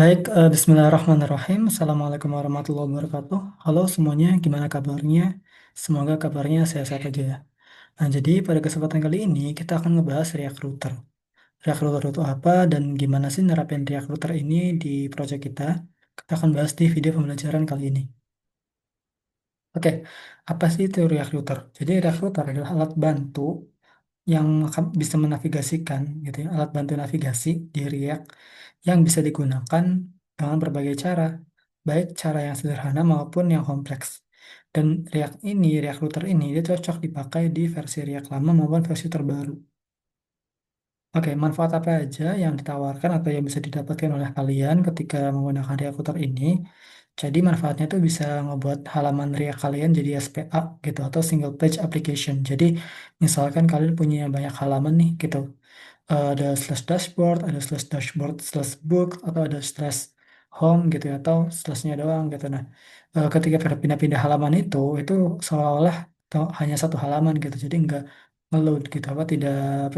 Baik, Bismillahirrahmanirrahim. Assalamualaikum warahmatullahi wabarakatuh. Halo semuanya, gimana kabarnya? Semoga kabarnya sehat-sehat aja ya. Nah, jadi pada kesempatan kali ini kita akan ngebahas React Router. React Router itu apa dan gimana sih nerapin React Router ini di project kita? Kita akan bahas di video pembelajaran kali ini. Oke, apa sih itu React Router? Jadi React Router adalah alat bantu yang bisa menavigasikan gitu ya, alat bantu navigasi di React yang bisa digunakan dengan berbagai cara, baik cara yang sederhana maupun yang kompleks. Dan React Router ini, dia cocok dipakai di versi React lama maupun versi terbaru. Oke, manfaat apa aja yang ditawarkan atau yang bisa didapatkan oleh kalian ketika menggunakan React Router ini? Jadi manfaatnya tuh bisa ngebuat halaman React kalian jadi SPA gitu atau single page application. Jadi misalkan kalian punya banyak halaman nih gitu, ada slash dashboard, ada slash dashboard slash book, atau ada slash home gitu ya, atau slashnya doang gitu. Nah, ketika pindah-pindah halaman itu seolah-olah hanya satu halaman gitu. Jadi nggak ngeload gitu, apa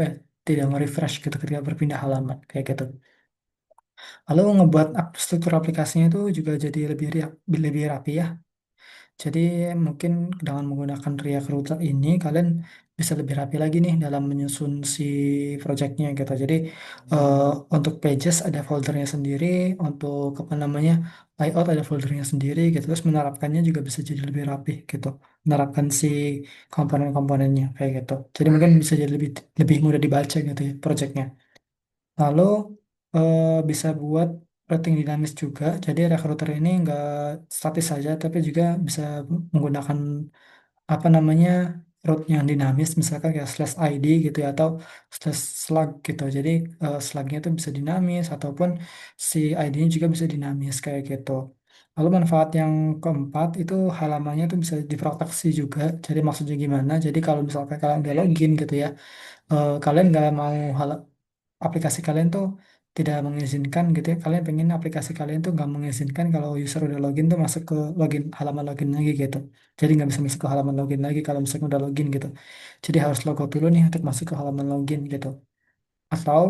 ya, tidak nge-refresh gitu ketika berpindah halaman kayak gitu. Lalu ngebuat struktur aplikasinya itu juga jadi lebih rapi ya. Jadi mungkin dengan menggunakan React Router ini kalian bisa lebih rapi lagi nih dalam menyusun si projectnya gitu. Jadi eh, untuk pages ada foldernya sendiri, untuk apa namanya layout ada foldernya sendiri gitu. Terus menerapkannya juga bisa jadi lebih rapi gitu. Menerapkan si komponen-komponennya kayak gitu. Jadi mungkin bisa jadi lebih lebih mudah dibaca gitu ya projectnya. Lalu bisa buat routing dinamis juga. Jadi recruiter ini nggak statis saja, tapi juga bisa menggunakan apa namanya route yang dinamis, misalkan kayak slash ID gitu ya, atau slash slug gitu. Jadi slugnya itu bisa dinamis ataupun si ID-nya juga bisa dinamis kayak gitu. Lalu manfaat yang keempat itu halamannya itu bisa diproteksi juga. Jadi maksudnya gimana? Jadi kalau misalkan kalian udah login gitu ya, kalian nggak mau aplikasi kalian tuh tidak mengizinkan gitu ya, kalian pengen aplikasi kalian tuh nggak mengizinkan kalau user udah login tuh masuk ke halaman login lagi gitu. Jadi nggak bisa masuk ke halaman login lagi kalau misalnya udah login gitu. Jadi harus logout dulu nih untuk masuk ke halaman login gitu. Atau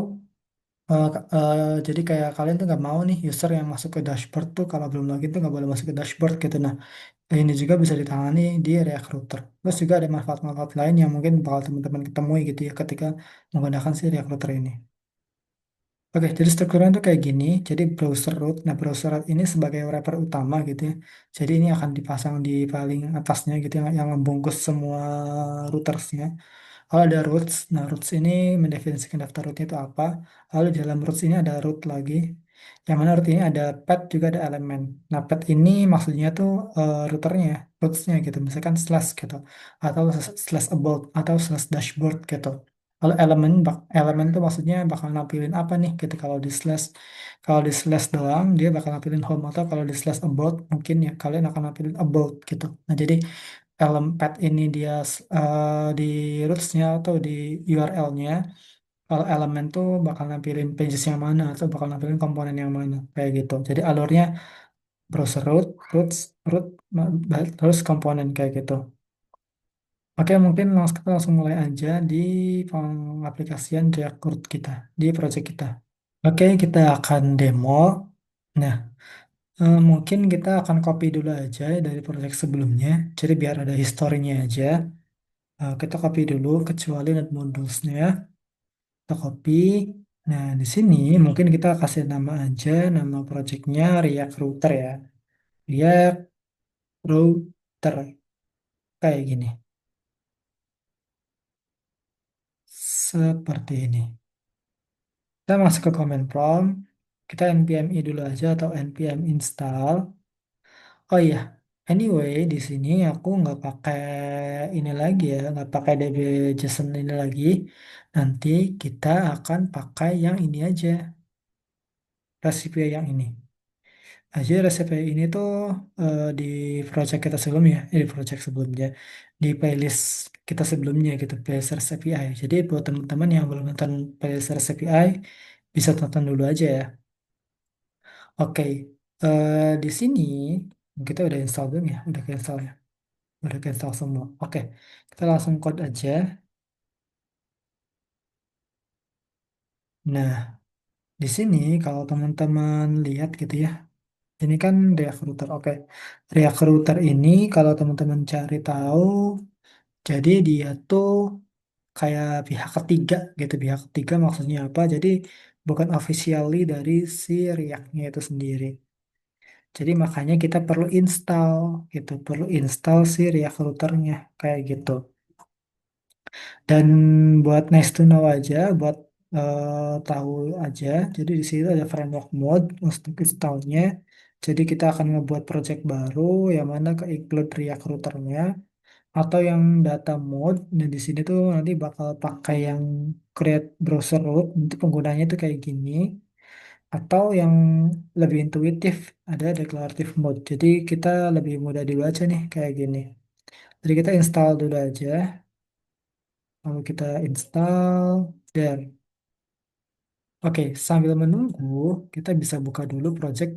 jadi kayak kalian tuh nggak mau nih user yang masuk ke dashboard tuh kalau belum login tuh nggak boleh masuk ke dashboard gitu. Nah, ini juga bisa ditangani di React Router. Terus juga ada manfaat-manfaat lain yang mungkin bakal teman-teman ketemui gitu ya ketika menggunakan si React Router ini. Oke, jadi strukturnya tuh kayak gini. Jadi browser root. Nah, browser root ini sebagai wrapper utama gitu ya. Jadi ini akan dipasang di paling atasnya gitu yang membungkus semua routersnya. Lalu ada roots. Nah, roots ini mendefinisikan daftar rootnya itu apa. Lalu di dalam roots ini ada root lagi. Yang mana root ini ada path juga ada elemen. Nah, path ini maksudnya tuh routernya, rootsnya gitu. Misalkan slash gitu. Atau slash about atau slash dashboard gitu. Kalau elemen tuh maksudnya bakal nampilin apa nih gitu. Kalau di slash doang dia bakal nampilin home, atau kalau di slash about mungkin ya kalian akan nampilin about gitu. Nah, jadi pad ini dia di rootsnya atau di URL-nya, kalau elemen tuh bakal nampilin pages yang mana atau bakal nampilin komponen yang mana kayak gitu. Jadi alurnya browser root, roots, root, terus komponen kayak gitu. Oke, mungkin kita langsung mulai aja di pengaplikasian React Code kita di project kita. Oke, kita akan demo. Nah, mungkin kita akan copy dulu aja dari project sebelumnya. Jadi biar ada historinya aja. Kita copy dulu kecuali net modulesnya. Kita copy. Nah, di sini mungkin kita kasih nama aja, nama projectnya React Router ya. React Router kayak gini. Seperti ini. Kita masuk ke command prompt. Kita npm i dulu aja atau npm install. Oh iya, anyway di sini aku nggak pakai ini lagi ya, nggak pakai db.json ini lagi. Nanti kita akan pakai yang ini aja, resipe yang ini. Aja resipe ini tuh di project kita sebelumnya, di project sebelumnya, di playlist kita sebelumnya gitu, playlist recipe API. Jadi buat teman-teman yang belum nonton playlist recipe API, bisa tonton dulu aja ya. Oke, di sini kita udah install belum ya? Udah ke install ya? Udah ke install semua. Oke, kita langsung code aja. Nah, Di sini kalau teman-teman lihat gitu ya, ini kan React Router. Oke, React Router ini kalau teman-teman cari tahu, jadi dia tuh kayak pihak ketiga gitu. Pihak ketiga maksudnya apa? Jadi bukan officially dari si React-nya itu sendiri. Jadi makanya kita perlu install gitu, perlu install si React Router-nya kayak gitu. Dan buat nice to know aja, buat tahu aja, jadi di sini ada framework mode untuk installnya. Jadi kita akan ngebuat project baru yang mana ke include React routernya atau yang data mode. Nah di sini tuh nanti bakal pakai yang create browser root. Nanti penggunanya tuh kayak gini. Atau yang lebih intuitif ada declarative mode. Jadi kita lebih mudah dibaca nih kayak gini. Jadi kita install dulu aja. Lalu kita install dan oke, sambil menunggu kita bisa buka dulu project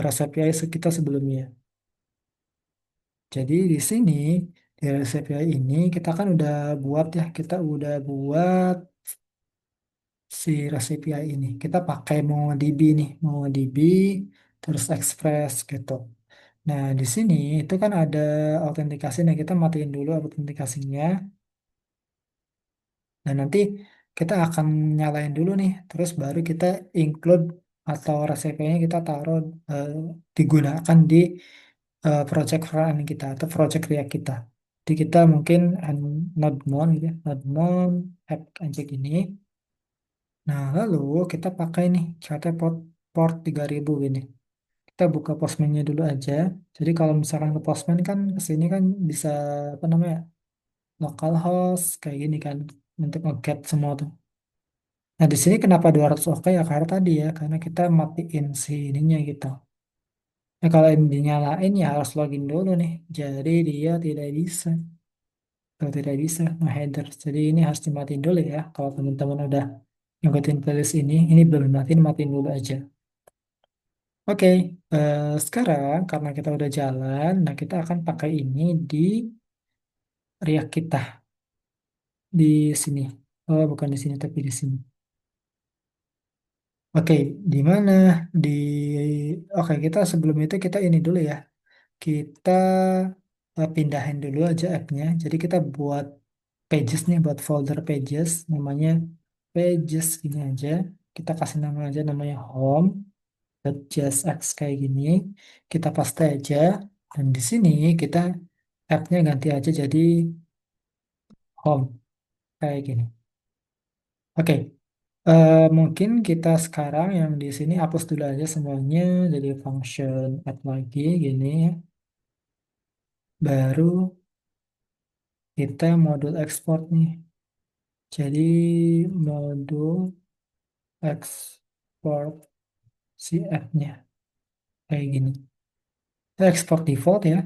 REST API kita sebelumnya. Jadi di sini di REST API ini kita kan udah buat ya, kita udah buat si REST API ini. Kita pakai MongoDB nih, MongoDB terus Express gitu. Nah, di sini itu kan ada autentikasi. Nah, kita matiin dulu autentikasinya. Dan nanti kita akan nyalain dulu nih, terus baru kita include atau resepnya kita taruh eh, digunakan di project front kita atau project React kita. Jadi kita mungkin node-mon gitu ya, node-mon app aja gini. Nah, lalu kita pakai nih chartnya port 3000 gini. Kita buka Postman-nya dulu aja. Jadi kalau misalkan ke Postman kan kesini kan bisa apa namanya localhost kayak gini kan untuk nge-get semua tuh. Nah, di sini kenapa 200 oke ya? Karena tadi ya, karena kita matiin si ininya gitu. Nah, kalau ini dinyalain ya harus login dulu nih. Jadi dia tidak bisa, atau tidak bisa nge-header. Jadi ini harus dimatiin dulu ya. Kalau teman-teman udah ngikutin playlist ini belum dimatiin, matiin dulu aja. Oke, sekarang karena kita udah jalan, nah kita akan pakai ini di React kita di sini. Oh, bukan di sini, tapi di sini. Oke, di mana? Di Oke, kita sebelum itu kita ini dulu ya. Kita pindahin dulu aja app-nya. Jadi kita buat pages nih, buat folder pages, namanya pages ini aja. Kita kasih nama aja namanya home.jsx kayak gini. Kita paste aja. Dan di sini kita app-nya ganti aja jadi home kayak gini. Oke, mungkin kita sekarang yang di sini hapus dulu aja semuanya jadi function add lagi gini ya. Baru kita modul export nih. Jadi modul export CF-nya kayak gini. Kita export default ya.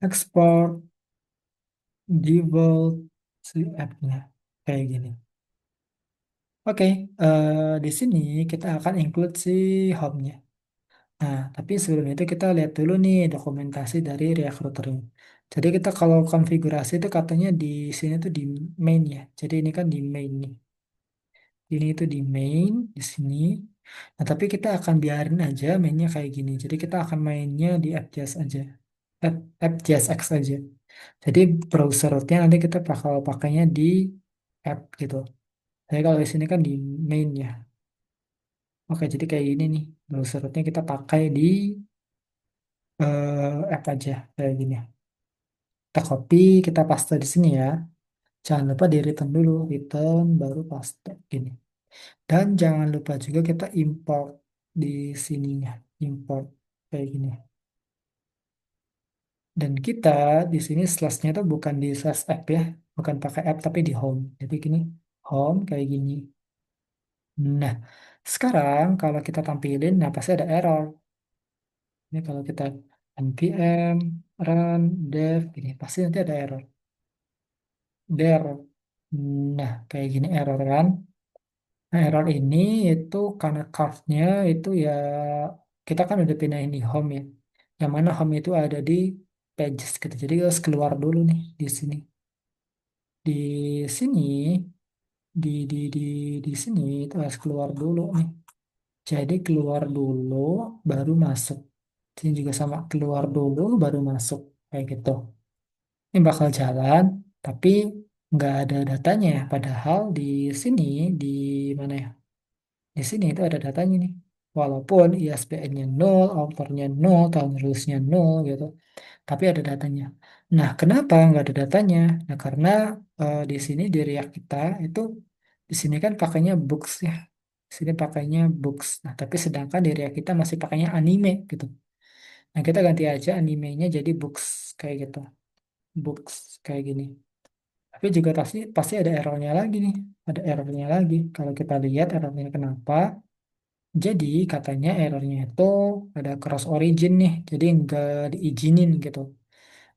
Export default CF-nya kayak gini. Oke, di sini kita akan include si home-nya. Nah, tapi sebelum itu kita lihat dulu nih dokumentasi dari React Router-nya. Jadi kita kalau konfigurasi itu katanya di sini tuh di main ya. Jadi ini kan di main nih. Ini itu di main di sini. Nah, tapi kita akan biarin aja mainnya kayak gini. Jadi kita akan mainnya di AppJS aja. AppJSX aja. Jadi browser rootnya nanti kita bakal pakainya di app gitu. Jadi kalau di sini kan di main ya. Oke, jadi kayak gini nih. Browser rootnya kita pakai di app aja kayak gini. Kita copy, kita paste di sini ya. Jangan lupa di return dulu, return baru paste gini. Dan jangan lupa juga kita import di sininya, import kayak gini. Dan kita di sini slashnya tuh bukan di slash app ya, bukan pakai app tapi di home. Jadi gini, home kayak gini. Nah, sekarang kalau kita tampilin, nah pasti ada error. Ini kalau kita npm run dev gini, pasti nanti ada error. There. Nah, kayak gini error kan. Nah, error ini itu karena carve-nya itu ya kita kan udah pindahin di home ya. Yang mana home itu ada di pages gitu. Jadi harus keluar dulu nih di sini. Di sini di sini itu harus keluar dulu nih. Jadi keluar dulu baru masuk. Sini juga sama, keluar dulu baru masuk kayak gitu. Ini bakal jalan, tapi nggak ada datanya ya. Padahal di sini, di mana ya? Di sini itu ada datanya nih. Walaupun ISBN-nya nol, autornya nol, tahun rilisnya nol gitu, tapi ada datanya. Nah, kenapa nggak ada datanya? Nah, karena di sini di React kita itu di sini kan pakainya books ya. Di sini pakainya books. Nah, tapi sedangkan di React kita masih pakainya anime gitu. Nah, kita ganti aja animenya jadi books kayak gitu. Books kayak gini. Tapi juga pasti pasti ada errornya lagi nih. Ada errornya lagi. Kalau kita lihat errornya kenapa? Jadi katanya errornya itu ada cross origin nih. Jadi nggak diizinin gitu.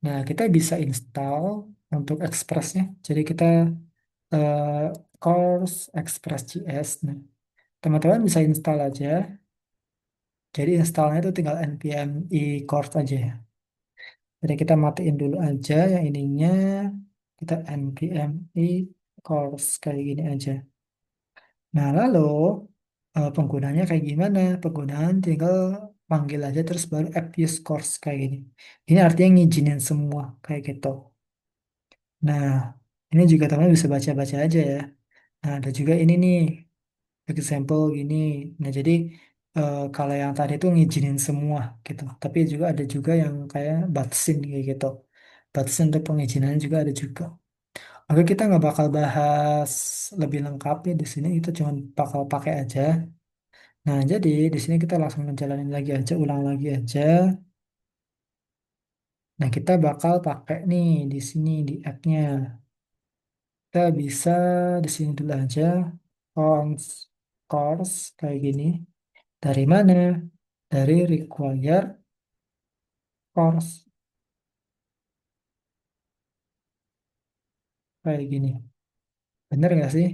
Nah, kita bisa install untuk Express-nya. Jadi kita eh, course Express.js. Nah, teman-teman bisa install aja. Jadi installnya itu tinggal npm i course aja ya. Jadi kita matiin dulu aja yang ininya. Kita npm i course kayak gini aja. Nah, lalu penggunanya kayak gimana? Penggunaan tinggal panggil aja terus baru app use course kayak gini. Ini artinya ngizinin semua kayak gitu. Nah, ini juga teman-teman bisa baca-baca aja ya. Nah, ada juga ini nih, example gini. Nah, jadi kalau yang tadi itu ngizinin semua gitu. Tapi juga ada juga yang kayak batasin kayak gitu. Batasin untuk pengizinan juga ada juga. Oke, kita nggak bakal bahas lebih lengkap ya di sini. Itu cuma bakal pakai aja. Nah, jadi di sini kita langsung ngejalanin lagi aja, ulang lagi aja. Nah, kita bakal pakai nih di sini di app-nya. Kita bisa di sini dulu aja. Cons course kayak gini. Dari mana? Dari require course kayak gini. Bener nggak sih?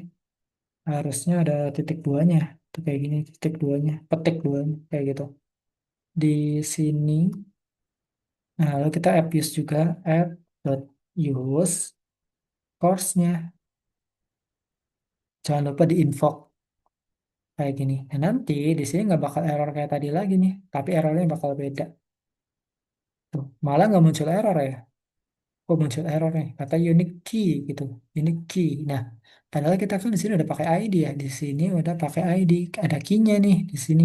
Harusnya ada titik duanya. Tuh kayak gini, titik duanya, petik duanya kayak gitu. Di sini, nah lalu kita app use juga, app.use course-nya. Jangan lupa di invoke kayak gini. Nah, nanti di sini nggak bakal error kayak tadi lagi nih, tapi errornya bakal beda. Tuh, malah nggak muncul error ya. Kok muncul error nih? Kata unique key gitu. Unique key. Nah, padahal kita kan di sini udah pakai ID ya. Di sini udah pakai ID. Ada key-nya nih di sini.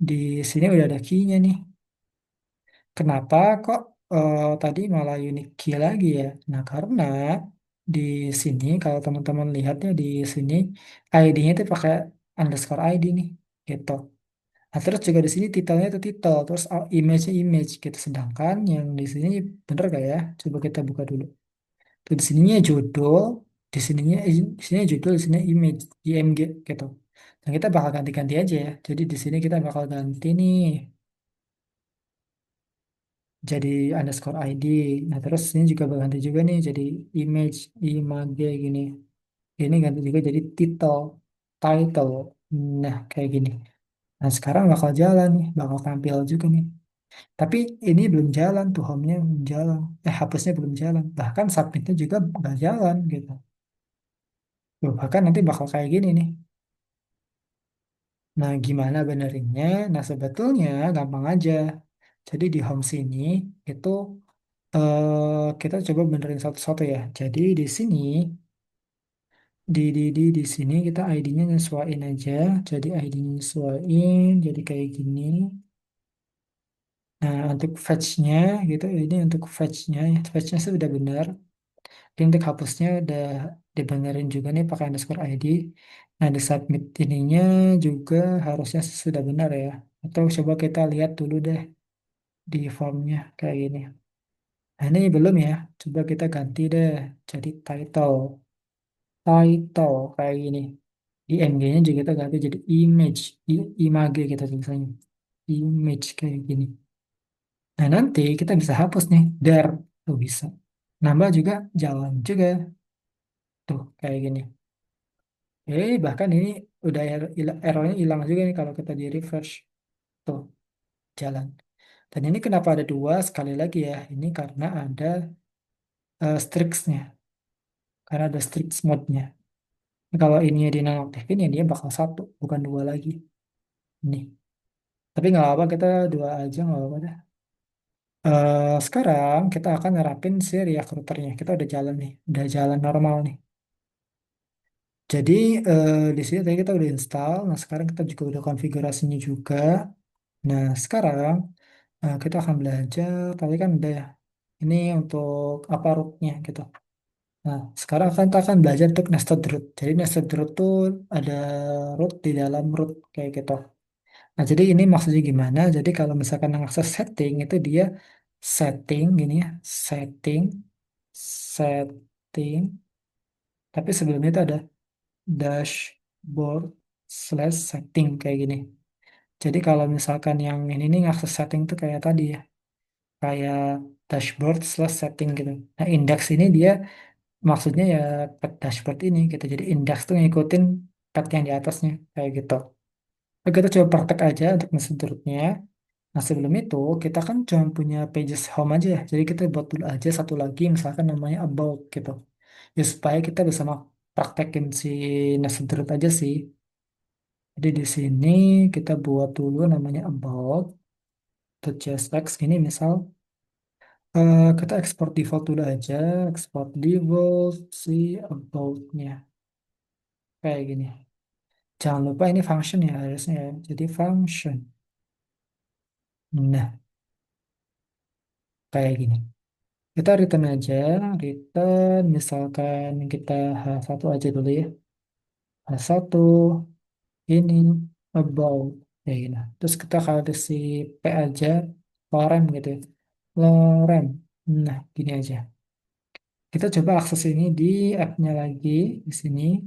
Di sini udah ada key-nya nih. Kenapa kok tadi malah unique key lagi ya? Nah, karena di sini kalau teman-teman lihatnya di sini ID-nya itu pakai underscore ID nih. Gitu. Nah, terus juga di sini titelnya itu titel, terus image-nya image gitu. Sedangkan yang di sini bener gak ya? Coba kita buka dulu. Tuh di sininya judul, di sini judul, di sini image, IMG gitu. Dan kita bakal ganti-ganti aja ya. Jadi di sini kita bakal ganti nih jadi underscore ID. Nah, terus ini juga bakal ganti juga nih jadi image, image gini. Ini ganti juga jadi title, title. Nah, kayak gini. Nah, sekarang bakal jalan nih, bakal tampil juga nih. Tapi ini belum jalan tuh, home-nya belum jalan. Hapusnya belum jalan. Bahkan submit-nya juga nggak jalan gitu. Tuh, bahkan nanti bakal kayak gini nih. Nah, gimana benerinnya? Nah, sebetulnya gampang aja. Jadi di home sini itu kita coba benerin satu-satu ya. Jadi di sini di sini kita ID-nya nyesuaiin aja. Jadi ID-nya nyesuaiin jadi kayak gini. Nah, untuk fetch-nya gitu, ini untuk fetch-nya, ya. Fetch-nya sudah benar. Ini untuk hapusnya udah dibenerin juga nih pakai underscore ID. Nah, di submit ininya juga harusnya sudah benar ya. Atau coba kita lihat dulu deh di formnya kayak gini. Nah, ini belum ya. Coba kita ganti deh jadi title. Title kayak gini. IMG-nya juga kita ganti jadi image. Image kita tulisannya. Image kayak gini. Nah, nanti kita bisa hapus nih. There. Tuh bisa. Nambah juga jalan juga. Tuh, kayak gini. Bahkan ini udah errornya hilang juga nih kalau kita di refresh. Tuh, jalan. Dan ini kenapa ada dua? Sekali lagi ya, ini karena ada Strix-nya. Karena ada Strix mode-nya. Kalau ini dinonaktifin ya dia bakal satu, bukan dua lagi. Nih. Tapi nggak apa-apa, kita dua aja nggak apa-apa dah. Sekarang kita akan nerapin si React Router-nya. Kita udah jalan nih, udah jalan normal nih. Jadi di sini tadi kita udah install. Nah sekarang kita juga udah konfigurasinya juga. Nah sekarang kita akan belajar. Tadi kan udah ya. Ini untuk apa rootnya gitu. Nah sekarang kan kita akan belajar untuk nested root. Jadi nested root tuh ada root di dalam root kayak gitu. Nah, jadi ini maksudnya gimana? Jadi kalau misalkan akses setting itu dia setting gini ya, setting, setting, tapi sebelumnya itu ada dashboard slash setting kayak gini. Jadi kalau misalkan yang ini nih akses setting tuh kayak tadi ya, kayak dashboard slash setting gitu. Nah, index ini dia maksudnya ya pet dashboard ini gitu. Jadi index tuh ngikutin pet yang di atasnya kayak gitu. Nah, kita coba praktek aja untuk mesin. Nah, sebelum itu kita kan cuma punya pages home aja ya. Jadi kita buat dulu aja satu lagi misalkan namanya about gitu. Ya supaya kita bisa praktekin si nested root aja sih. Jadi di sini kita buat dulu namanya about.csx ini misal kita export default dulu aja, export default si about-nya kayak gini. Jangan lupa ini function ya harusnya ya. Jadi function. Nah, kayak gini. Kita return aja, return misalkan kita H1 aja dulu ya. H1 ini about ya gitu. Terus kita kasih P aja, lorem gitu ya. Lorem. Nah, gini aja. Kita coba akses ini di app-nya lagi di sini.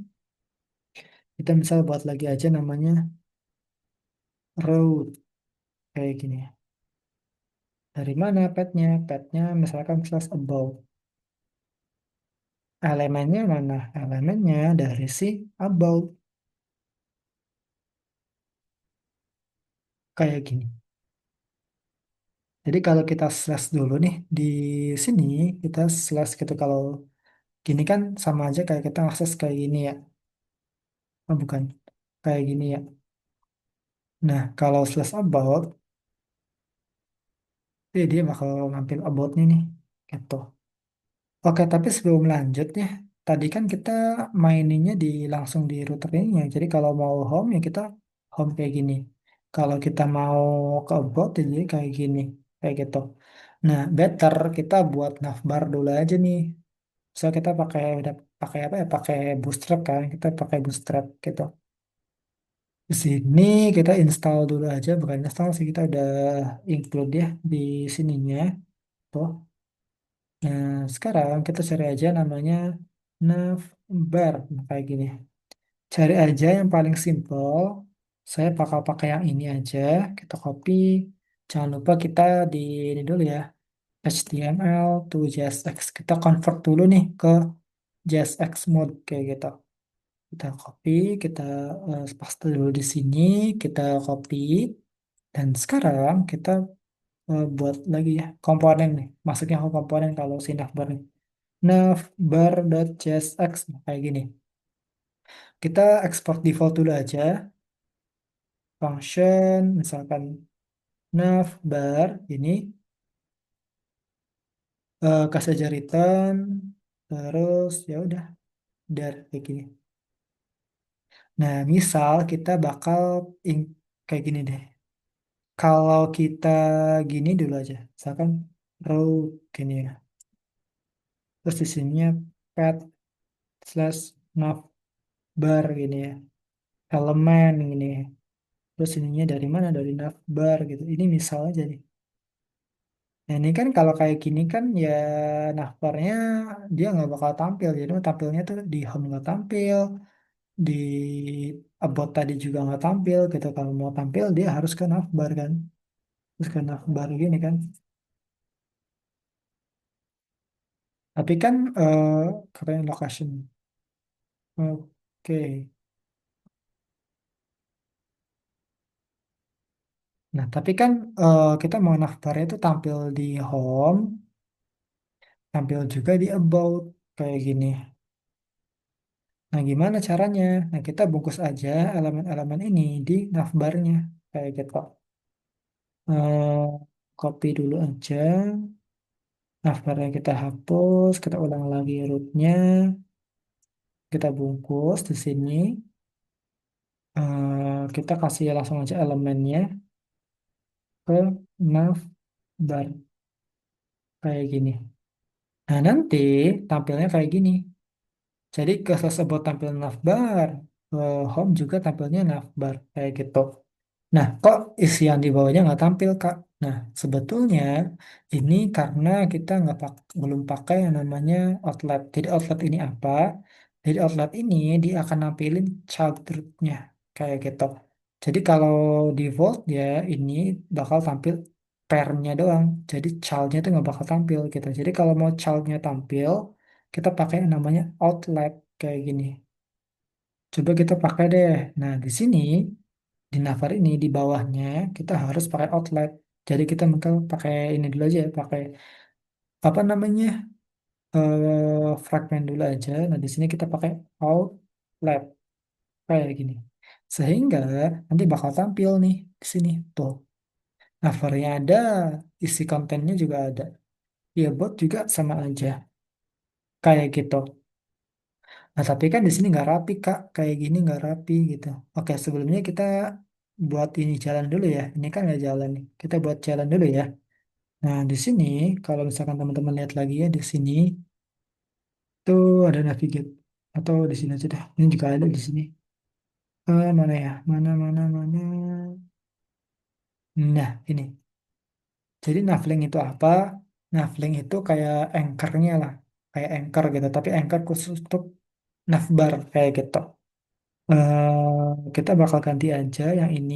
Kita misal buat lagi aja namanya road kayak gini ya. Dari mana petnya? Petnya misalkan slash about. Elemennya mana? Elemennya dari si about kayak gini. Jadi kalau kita slash dulu nih di sini kita slash gitu kalau gini kan sama aja kayak kita akses kayak gini ya. Oh, bukan kayak gini ya. Nah kalau slash about dia bakal ngambil aboutnya nih gitu. Oke tapi sebelum lanjut ya tadi kan kita maininnya di langsung di router ini ya. Jadi kalau mau home ya kita home kayak gini. Kalau kita mau ke about ya jadi kayak gini kayak gitu. Nah better kita buat navbar dulu aja nih. So kita udah pakai apa ya? Pakai Bootstrap kan? Kita pakai Bootstrap gitu. Di sini kita install dulu aja, bukan install sih kita udah include ya di sininya. Tuh. Nah, sekarang kita cari aja namanya navbar. Nah, kayak gini. Cari aja yang paling simple. Saya bakal pakai yang ini aja. Kita copy. Jangan lupa kita di ini dulu ya. HTML to JSX. Kita convert dulu nih ke JSX mode kayak gitu. Kita copy, kita paste dulu di sini, kita copy, dan sekarang kita buat lagi ya komponen nih. Masuknya ke komponen kalau si navbar nih. Navbar.csx nah, kayak gini. Kita ekspor default dulu aja. Function misalkan navbar ini kasih aja return, terus ya udah, dari kayak gini. Nah, misal kita bakal kayak gini deh. Kalau kita gini dulu aja, misalkan row gini ya. Terus di sininya pet slash navbar gini ya. Elemen gini ya. Terus ininya dari mana? Dari navbar gitu. Ini misal aja nih. Nah ini kan kalau kayak gini kan ya navbarnya dia nggak bakal tampil. Jadi tampilnya tuh di home nggak tampil, di about tadi juga nggak tampil gitu. Kalau mau tampil dia harus ke navbar kan. Terus ke navbar gini kan. Tapi kan current location. Oke. Nah, tapi kan kita mau navbarnya itu tampil di home, tampil juga di about kayak gini. Nah, gimana caranya? Nah, kita bungkus aja elemen-elemen ini di navbarnya. Kayak gitu. Eh, copy dulu aja. Navbarnya kita hapus. Kita ulang lagi rootnya. Kita bungkus di sini. Kita kasih langsung aja elemennya ke navbar. Kayak gini. Nah, nanti tampilnya kayak gini. Jadi ke tersebut tampil navbar, ke home juga tampilnya navbar kayak gitu. Nah, kok isian di bawahnya nggak tampil, Kak? Nah, sebetulnya ini karena kita nggak belum pakai yang namanya outlet. Jadi outlet ini apa? Jadi outlet ini dia akan nampilin child root-nya kayak gitu. Jadi kalau default ya ini bakal tampil pair-nya doang. Jadi child-nya itu nggak bakal tampil gitu. Jadi kalau mau child-nya tampil, kita pakai yang namanya outlet kayak gini. Coba kita pakai deh. Nah, di sini di navbar ini di bawahnya kita harus pakai outlet. Jadi kita mungkin pakai ini dulu aja, pakai apa namanya fragment dulu aja. Nah, di sini kita pakai outlet kayak gini. Sehingga nanti bakal tampil nih di sini tuh. Navbarnya ada, isi kontennya juga ada. Ya, bot juga sama aja kayak gitu. Nah, tapi kan di sini nggak rapi, Kak. Kayak gini nggak rapi gitu. Oke, sebelumnya kita buat ini jalan dulu ya. Ini kan nggak jalan nih. Kita buat jalan dulu ya. Nah, di sini, kalau misalkan teman-teman lihat lagi ya, di sini tuh ada navigate. Atau di sini aja dah. Ini juga ada di sini. Mana ya? Mana. Nah, ini. Jadi navlink itu apa? Navlink itu kayak anchor-nya lah. Kayak anchor gitu. Tapi anchor khusus untuk navbar kayak gitu. Kita bakal ganti aja yang ini.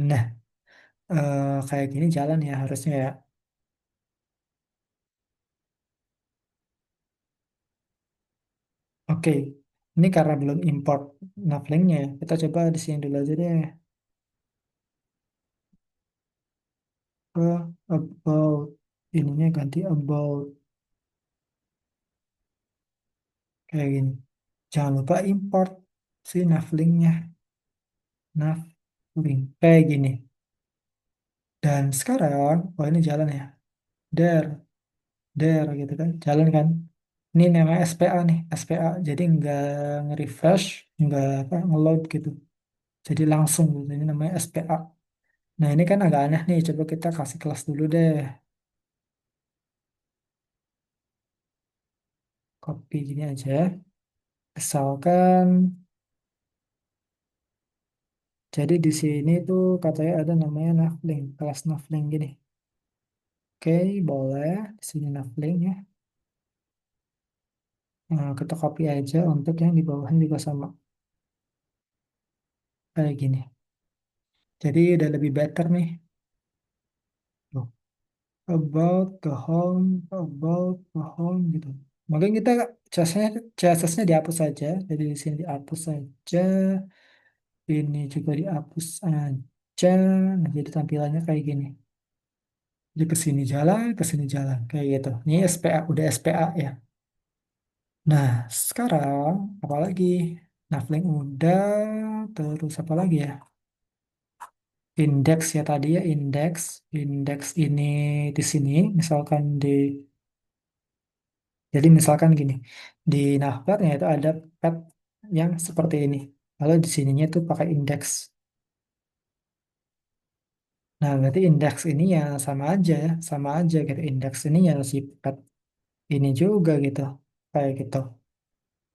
Nah, kayak gini jalan ya harusnya ya. Oke, ini karena belum import navlinknya, ya. Kita coba di sini dulu aja deh. About ininya ganti about kayak gini. Jangan lupa import si navlinknya, navlink kayak gini. Dan sekarang, oh ini jalan ya, there, there gitu kan, jalan kan. Ini namanya SPA nih, SPA. Jadi nggak nge-refresh, nggak apa nge-load gitu. Jadi langsung gitu. Ini namanya SPA. Nah, ini kan agak aneh nih. Coba kita kasih kelas dulu deh. Copy gini aja. Misalkan, jadi di sini tuh katanya ada namanya navlink, kelas navlink gini. Oke, boleh. Di sini navlink ya. Nah, kita copy aja untuk yang di bawahnya juga sama. Kayak gini. Jadi udah lebih better nih. Tuh. About ke home gitu. Mungkin kita CSS-nya dihapus saja. Jadi di sini dihapus saja. Ini juga dihapus aja. Nah, jadi tampilannya kayak gini. Jadi ke sini jalan kayak gitu. Ini SPA udah SPA ya. Nah, sekarang apalagi? Navlink udah, terus apa lagi ya? Indeks ya tadi ya indeks. Indeks ini di sini, misalkan jadi misalkan gini, di navbarnya itu ada pet yang seperti ini. Lalu di sininya tuh pakai indeks. Nah, berarti indeks ini ya sama aja gitu. Indeks ini ya si pet ini juga gitu, kayak gitu.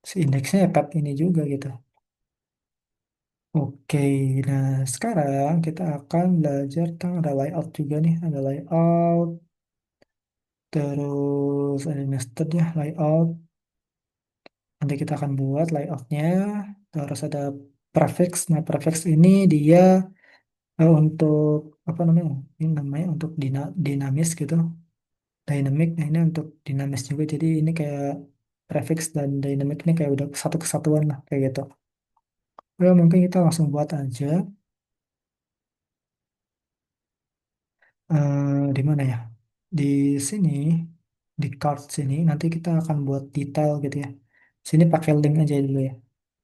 Si indeksnya ya pet ini juga gitu. Oke, nah sekarang kita akan belajar tentang ada layout juga nih, ada layout, terus ada nested ya layout. Nanti kita akan buat layoutnya, terus ada prefix. Nah prefix ini dia untuk apa namanya? Ini namanya untuk dinamis gitu, dynamic. Nah ini untuk dinamis juga. Jadi ini kayak prefix dan dynamic ini kayak udah satu kesatuan lah kayak gitu. Ya mungkin kita langsung buat aja. Di mana ya? Di sini. di card sini nanti kita akan buat detail gitu ya. Sini pakai link aja dulu ya.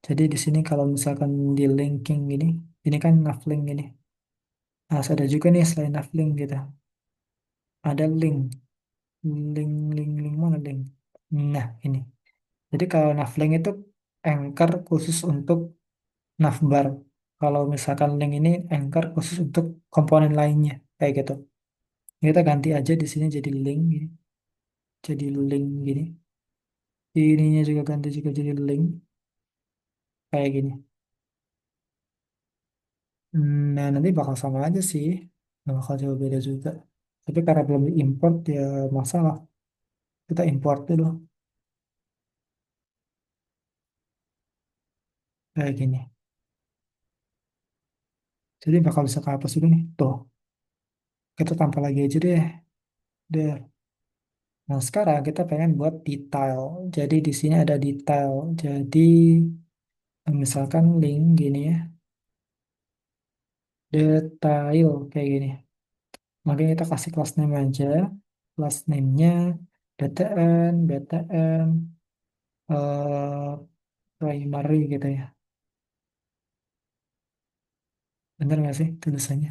Jadi di sini kalau misalkan di linking gini, ini kan navlink gini. Nah, ada juga nih selain navlink gitu. Ada link mana link? Nah, ini. Jadi kalau navlink itu anchor khusus untuk navbar. Kalau misalkan link ini anchor khusus untuk komponen lainnya, kayak gitu. Kita ganti aja di sini jadi link gini. Jadi link gini. Ininya juga ganti juga jadi link kayak gini. Nah, nanti bakal sama aja sih. Nggak bakal jauh beda juga. Tapi karena belum import ya masalah. Kita import dulu kayak gini. Jadi bakal bisa kehapus juga nih. Tuh, kita tampal lagi aja deh. Deh. Nah, sekarang kita pengen buat detail. Jadi di sini ada detail. Jadi misalkan link gini ya. Detail kayak gini. Makanya kita kasih class name aja. Class name-nya BTN, eh, primary gitu ya. Bener nggak sih tulisannya?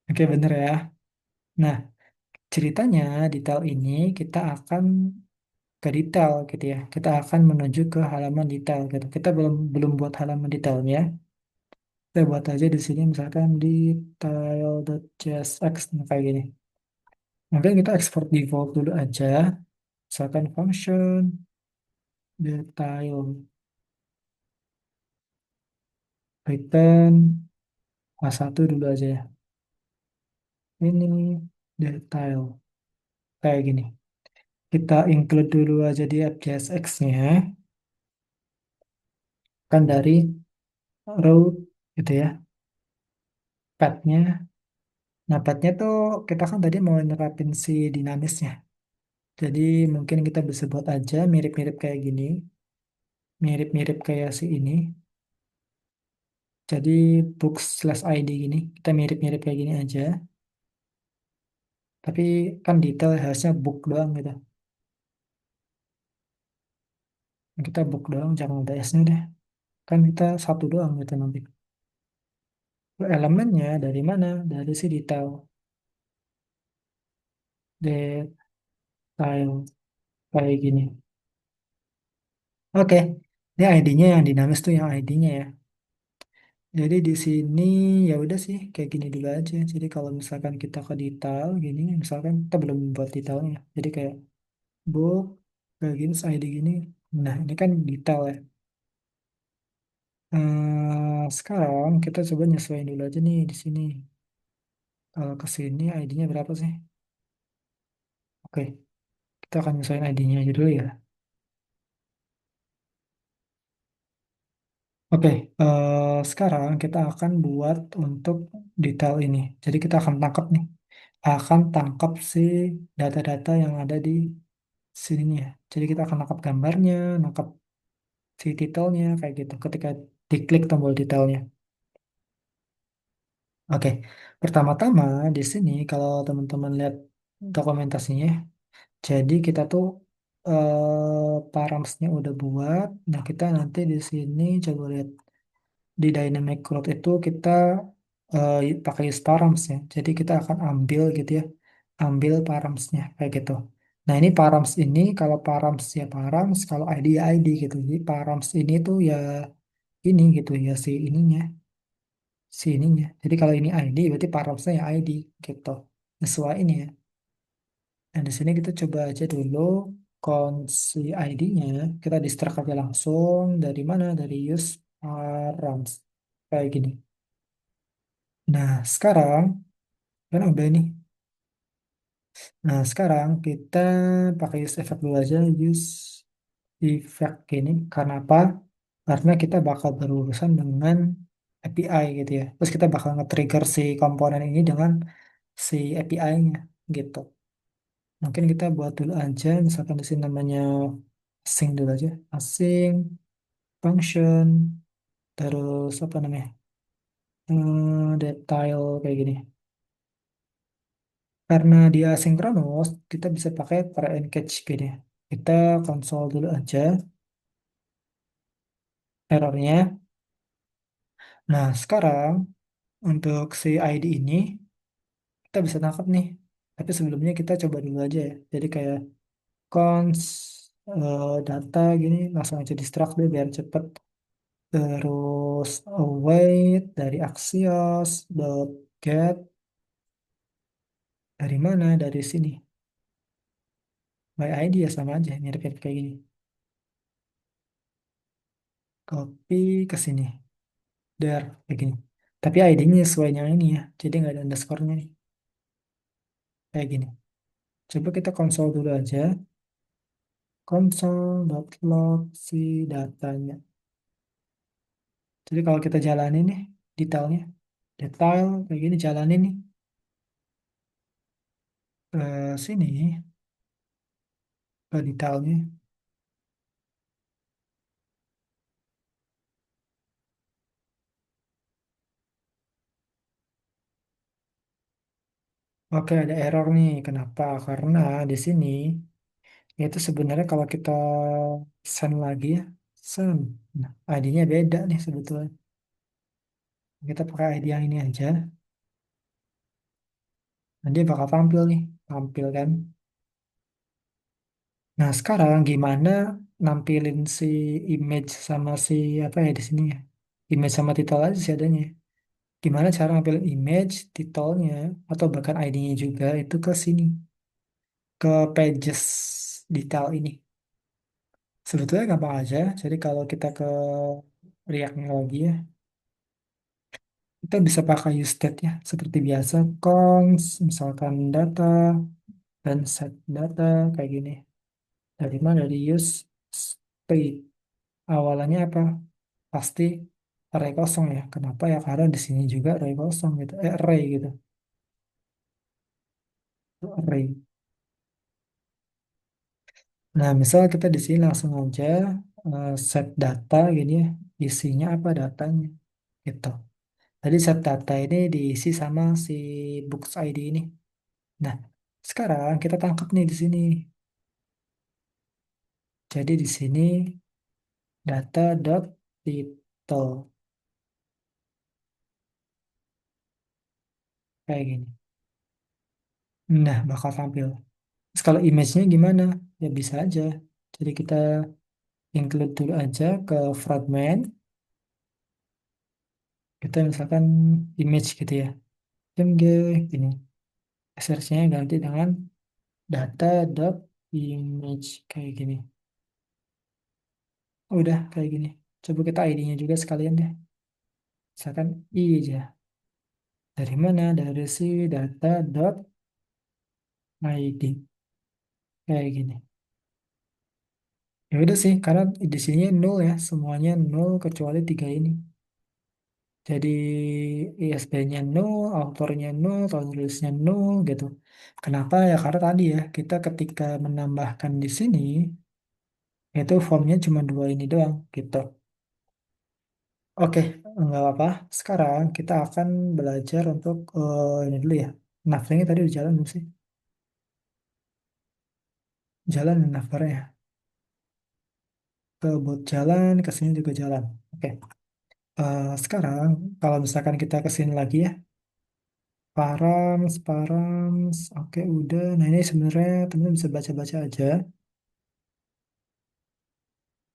Oke, bener ya. Nah, ceritanya detail ini kita akan ke detail gitu ya. Kita akan menuju ke halaman detail gitu. Kita belum belum buat halaman detailnya. Kita buat aja di sini misalkan detail.csx nah, kayak gini. Mungkin kita export default dulu aja. Misalkan function detail return A1 dulu aja ya. Ini detail kayak gini. Kita include dulu aja di FJSX-nya kan dari root gitu ya. Path-nya. Nah, path-nya tuh kita kan tadi mau nerapin si dinamisnya. Jadi mungkin kita bisa buat aja mirip-mirip kayak gini. Mirip-mirip kayak si ini. Jadi book/id gini. Kita mirip-mirip kayak gini aja. Tapi kan detail harusnya book doang gitu. Kita book doang, jangan ada S-nya deh. Kan kita satu doang gitu nanti. Elemennya dari mana? Dari si detail. Detail kayak gini. Oke, ini ID-nya yang dinamis tuh yang ID-nya ya. Jadi di sini ya udah sih kayak gini dulu aja. Jadi kalau misalkan kita ke detail gini, misalkan kita belum buat detailnya. Jadi kayak book kayak gini, terus ID gini. Nah, ini kan detail ya. Sekarang kita coba nyesuaiin dulu aja nih di sini. Kalau ke sini ID-nya berapa sih? Oke, kita akan nyesuaiin ID-nya aja dulu ya. Oke, sekarang kita akan buat untuk detail ini. Jadi kita akan tangkap nih, akan tangkap si data-data yang ada di sini ya. Jadi kita akan tangkap gambarnya, nangkap si titelnya kayak gitu. Ketika diklik tombol detailnya. Oke, pertama-tama di sini kalau teman-teman lihat dokumentasinya, jadi kita tuh paramsnya udah buat. Nah kita nanti di sini coba lihat. Di dynamic growth itu kita pakai use params ya. Jadi kita akan ambil gitu ya, ambil paramsnya kayak gitu. Nah ini params ini kalau params ya params, kalau ID ya ID gitu. Jadi params ini tuh ya ini gitu ya si ininya. Jadi kalau ini ID berarti paramsnya ya ID gitu. Sesuai ini ya. Nah di sini kita coba aja dulu si ID-nya kita distract aja langsung dari mana? Dari use params kayak gini. Nah, sekarang kan udah ini. Nah, sekarang kita pakai use effect dulu aja. Use effect ini. Karena apa? Karena kita bakal berurusan dengan API gitu ya. Terus kita bakal nge-trigger si komponen ini dengan si API-nya gitu. Mungkin kita buat dulu aja. Misalkan di sini namanya async dulu aja. Async, function, terus apa namanya? Detail kayak gini. Karena dia asinkronus, kita bisa pakai para catch gini. Kita konsol dulu aja errornya. Nah, sekarang untuk si ID ini kita bisa tangkap nih. Tapi sebelumnya kita coba dulu aja ya. Jadi kayak cons data gini langsung aja distract deh biar cepet. Terus await dari Axios dot get dari mana? Dari sini. By ID ya sama aja mirip-mirip kayak gini. Copy ke sini. Dar kayak gini. Tapi ID-nya sesuai yang ini ya. Jadi nggak ada underscore-nya nih. Kayak gini. Coba kita konsol dulu aja. Console.log si datanya. Jadi kalau kita jalanin nih detailnya, detail kayak gini jalanin nih ke sini ke detailnya. Oke, ada error nih. Kenapa? Karena di sini itu sebenarnya kalau kita send lagi ya, send. Nah, ID-nya beda nih sebetulnya. Kita pakai ID yang ini aja. Nanti bakal tampil nih, tampil kan. Nah, sekarang gimana nampilin si image sama si apa ya di sini ya? Image sama title aja sih adanya. Gimana cara nampilin image, titelnya, atau bahkan ID-nya juga itu ke sini, ke pages detail ini. Sebetulnya gampang aja. Jadi kalau kita ke React-nya lagi ya, kita bisa pakai use state ya, seperti biasa, cons, misalkan data, dan set data, kayak gini. Dari mana? Dari use state. Awalannya apa? Pasti array kosong ya. Kenapa ya? Karena di sini juga array kosong gitu. Array gitu. Itu array. Nah, misal kita di sini langsung aja set data gini ya. Isinya apa datanya gitu. Tadi set data ini diisi sama si books ID ini. Nah, sekarang kita tangkap nih di sini. Jadi di sini data dot title kayak gini. Nah, bakal tampil. Terus kalau image-nya gimana? Ya bisa aja. Jadi kita include dulu aja ke fragment. Kita misalkan image gitu ya. Mg ini. Search-nya ganti dengan data dot image kayak gini. Udah kayak gini. Coba kita ID-nya juga sekalian deh. Misalkan I aja. Dari mana? Dari si data dot ID kayak gini. Ya udah sih, karena di sini nol ya, semuanya nol kecuali tiga ini. Jadi ISBN-nya nol, autornya nol, tulisnya nol gitu. Kenapa ya? Karena tadi ya, kita ketika menambahkan di sini, itu formnya cuma dua ini doang gitu. Oke, nggak apa-apa. Sekarang kita akan belajar untuk ini dulu ya. Naftarnya tadi udah jalan belum sih? Jalan naftarnya. Ke bot jalan, ke sini juga jalan. Oke. Sekarang kalau misalkan kita ke sini lagi ya, params, params, oke udah. Nah ini sebenarnya teman bisa baca-baca aja.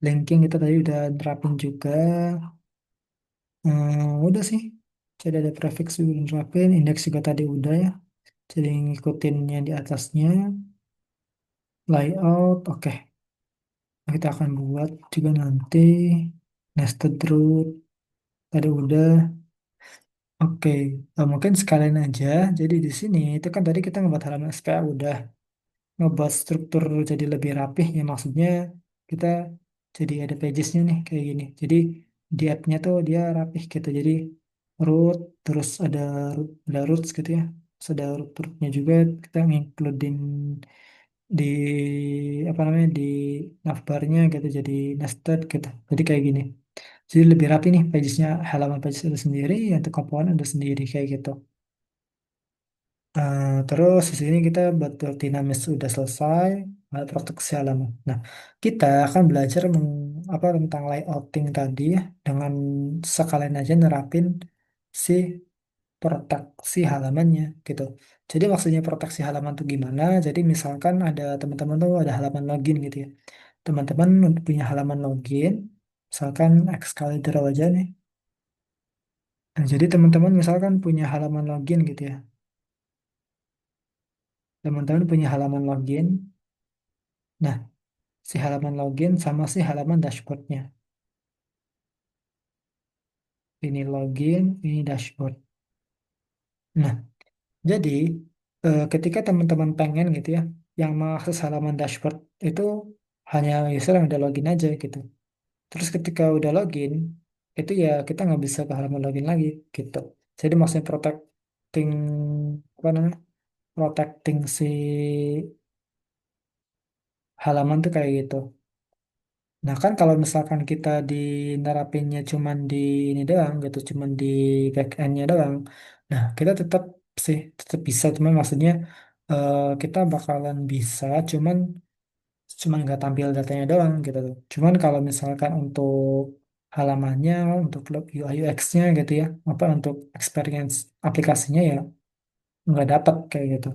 Linking kita tadi udah nerapin juga. Udah sih. Jadi ada prefix juga udah nerapin, indeks juga tadi udah ya. Jadi ngikutin yang di atasnya. Layout, oke. Kita akan buat juga nanti nested root. Tadi udah. Oke, mungkin sekalian aja. Jadi di sini itu kan tadi kita ngebuat halaman SPA udah ngebuat struktur jadi lebih rapih ya maksudnya kita jadi ada pagesnya nih kayak gini. Jadi di app-nya tuh dia rapih gitu. Jadi root terus ada roots gitu ya. Terus ada rootnya juga kita ngincludein di apa namanya di navbarnya gitu jadi nested gitu. Jadi kayak gini. Jadi lebih rapi nih pagesnya halaman pages ada sendiri, untuk komponen ada sendiri kayak gitu. Terus di sini kita buat dinamis sudah selesai, proteksi halaman. Nah, kita akan belajar apa tentang layouting tadi ya, dengan sekalian aja nerapin si proteksi halamannya gitu. Jadi maksudnya proteksi halaman tuh gimana? Jadi misalkan ada teman-teman tuh ada halaman login gitu ya. Teman-teman punya halaman login, misalkan Excalibur aja nih. Nah, jadi teman-teman misalkan punya halaman login gitu ya. Teman-teman punya halaman login. Nah, si halaman login sama si halaman dashboardnya. Ini login, ini dashboard. Nah, jadi ketika teman-teman pengen gitu ya, yang mengakses halaman dashboard itu hanya user yang udah login aja gitu. Terus ketika udah login, itu ya kita nggak bisa ke halaman login lagi gitu. Jadi maksudnya protecting apa namanya? Protecting si halaman tuh kayak gitu. Nah kan kalau misalkan kita di nerapinnya cuman di ini doang gitu, cuman di back endnya doang. Nah kita tetap sih tetap bisa, cuman maksudnya kita bakalan bisa, cuman nggak tampil datanya doang gitu tuh. Cuman kalau misalkan untuk halamannya, untuk UI UX-nya gitu ya, apa untuk experience aplikasinya ya nggak dapat kayak gitu.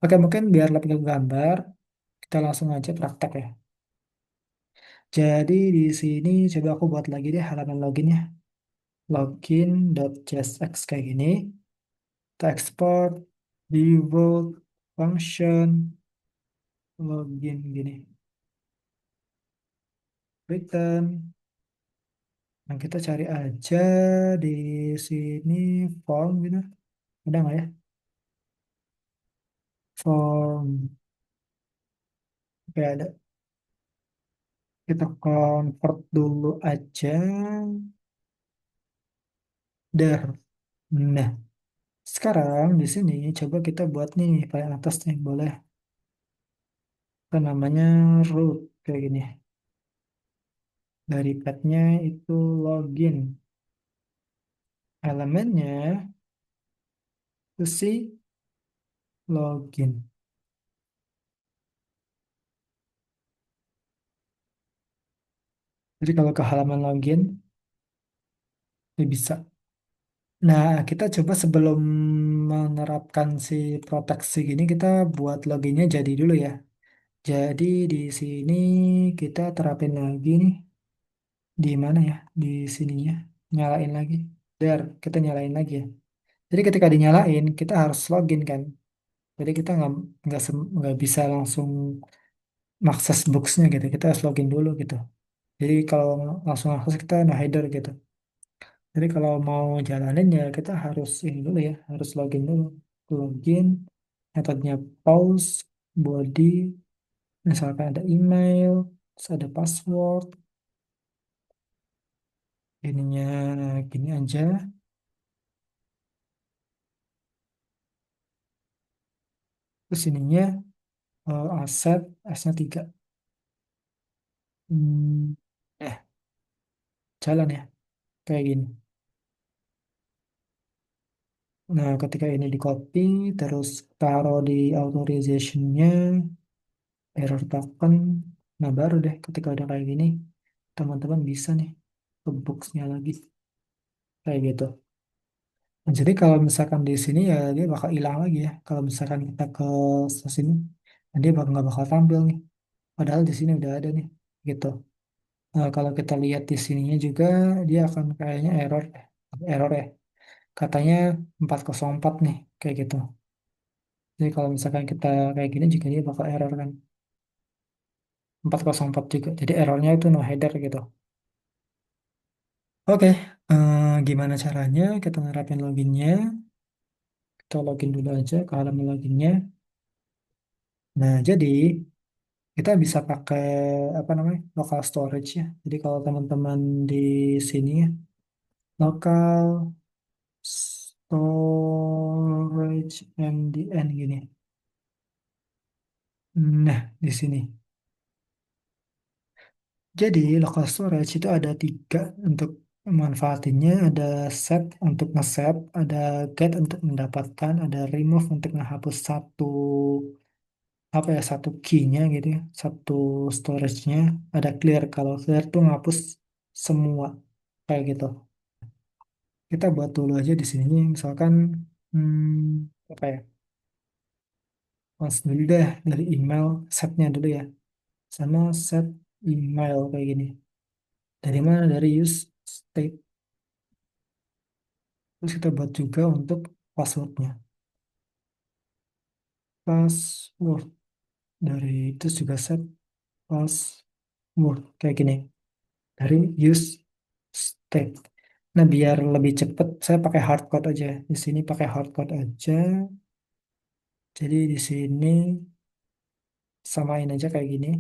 Oke mungkin biar lebih gambar, kita langsung aja praktek ya. Jadi di sini coba aku buat lagi deh halaman loginnya. Login.jsx kayak gini. Kita ekspor, default, function, login gini. Return. Nah kita cari aja di sini form gitu. Ada nggak ya? Form. Oke ada. Kita convert dulu aja. Dah. Nah, sekarang di sini coba kita buat nih paling atas nih boleh. Apa namanya root kayak gini. Dari petnya itu login. Elemennya itu si login. Jadi kalau ke halaman login, ini bisa. Nah, kita coba sebelum menerapkan si proteksi gini, kita buat loginnya jadi dulu ya. Jadi di sini kita terapin lagi nih. Di mana ya? Di sininya. Nyalain lagi. There, kita nyalain lagi ya. Jadi ketika dinyalain, kita harus login kan. Jadi kita nggak bisa langsung mengakses boxnya gitu. Kita harus login dulu gitu. Jadi kalau langsung akses kita no header gitu. Jadi kalau mau jalanin ya kita harus ini dulu ya, harus login dulu. Login, metodenya pause, body, misalkan ada email, terus ada password, ininya gini aja, terus ininya aset, S-nya 3. Hmm, jalan ya, kayak gini. Nah, ketika ini di copy, terus taruh di authorization-nya, error token. Nah, baru deh ketika udah kayak gini, teman-teman bisa nih ke box-nya lagi kayak gitu. Nah, jadi kalau misalkan di sini ya dia bakal hilang lagi ya. Kalau misalkan kita ke sini, nah dia bakal nggak bakal tampil nih. Padahal di sini udah ada nih, gitu. Nah, kalau kita lihat di sininya juga dia akan kayaknya error ya. Katanya 404 nih, kayak gitu. Jadi kalau misalkan kita kayak gini juga dia bakal error kan. 404 juga. Jadi errornya itu no header gitu. Oke, gimana caranya kita nerapin loginnya? Kita login dulu aja ke halaman loginnya. Nah, jadi kita bisa pakai apa namanya local storage ya. Jadi kalau teman-teman di sini ya, local storage MDN gini. Nah, di sini. Jadi local storage itu ada 3 untuk. manfaatinnya ada set untuk nge-save, ada get untuk mendapatkan, ada remove untuk menghapus satu apa ya satu key-nya gitu ya, satu storage-nya, ada clear. Kalau clear tuh ngapus semua kayak gitu. Kita buat dulu aja di sini, misalkan apa ya? Mas dulu deh dari email setnya dulu ya, sama set email kayak gini. Dari mana? Dari use state. Terus kita buat juga untuk passwordnya. Password dari itu juga set password kayak gini. Dari use state. Nah, biar lebih cepet, saya pakai hardcode aja. Di sini pakai hardcode aja. Jadi di sini samain aja kayak gini.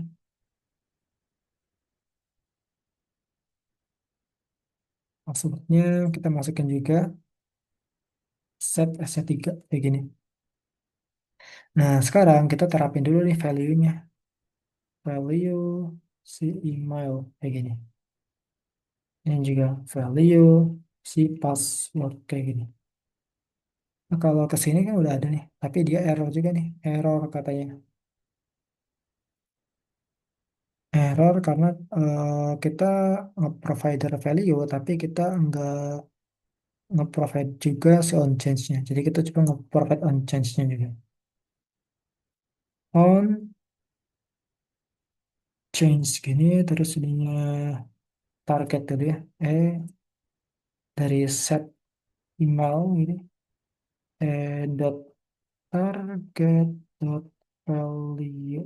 Maksudnya kita masukkan juga set S3 kayak gini. Nah, sekarang kita terapin dulu nih value-nya. Value si email kayak gini. Ini juga value si password kayak gini. Nah, kalau ke sini kan udah ada nih, tapi dia error juga nih. Error katanya. Error karena kita nge-provider value, tapi kita nggak nge-provide juga si on change-nya. Jadi kita coba nge-provide on change-nya juga. On change gini, terus ininya target dulu ya. Dari set email gini. Dot target dot value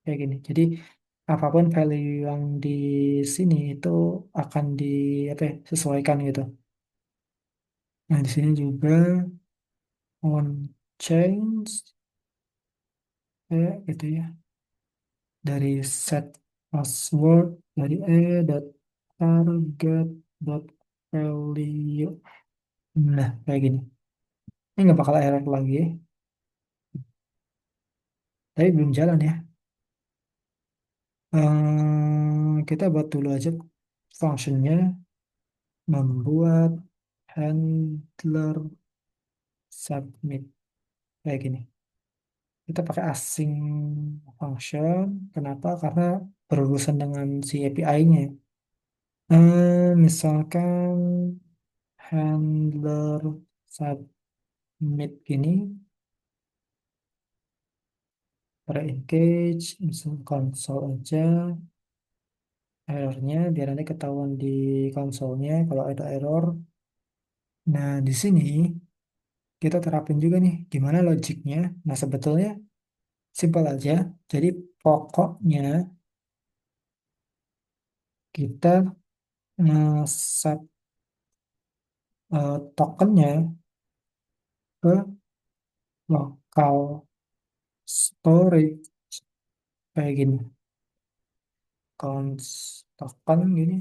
kayak gini. Jadi apapun value yang di sini itu akan di apa ya, sesuaikan gitu. Nah, di sini juga on change gitu ya. Dari set password dari dot target dot value. Nah, kayak gini. Ini nggak bakal error lagi, tapi belum jalan ya. Kita buat dulu aja functionnya, membuat handler submit kayak gini. Kita pakai async function. Kenapa? Karena berurusan dengan si API-nya. Misalkan handler submit gini, engage, misal console aja errornya, biar nanti ketahuan di konsolnya kalau ada error. Nah, di sini kita terapin juga nih gimana logiknya. Nah, sebetulnya simpel aja. Jadi pokoknya kita nge-set tokennya ke lokal storage kayak gini. Cons token gini.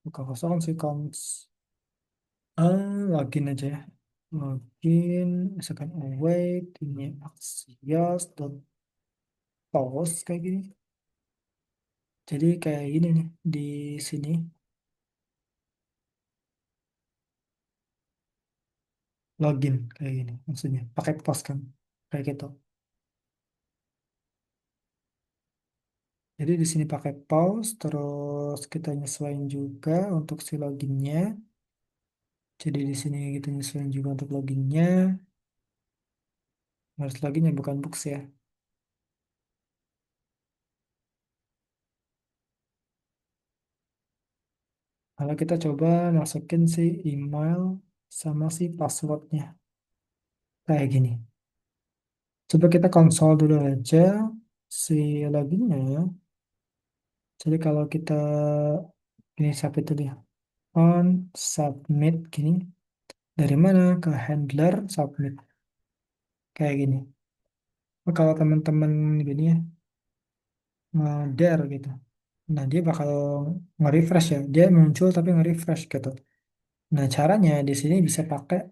Bukan kosong sih cons. Login aja ya. Login, misalkan await, ini axios dot post kayak gini. Jadi kayak gini nih di sini login kayak gini maksudnya pakai post kan kayak gitu. Jadi di sini pakai post terus kita nyesuaiin juga untuk si loginnya. Jadi di sini kita nyesuaiin juga untuk loginnya. Harus loginnya bukan books ya. Kalau kita coba masukin si email sama si passwordnya kayak gini. Coba kita konsol dulu aja si loginnya. Jadi kalau kita ini submit dulu ya. On submit gini. Dari mana ke handler submit kayak gini. Oh, kalau teman-teman gini ya dare gitu. Nah, dia bakal nge-refresh ya. Dia muncul tapi nge-refresh gitu. Nah, caranya di sini bisa pakai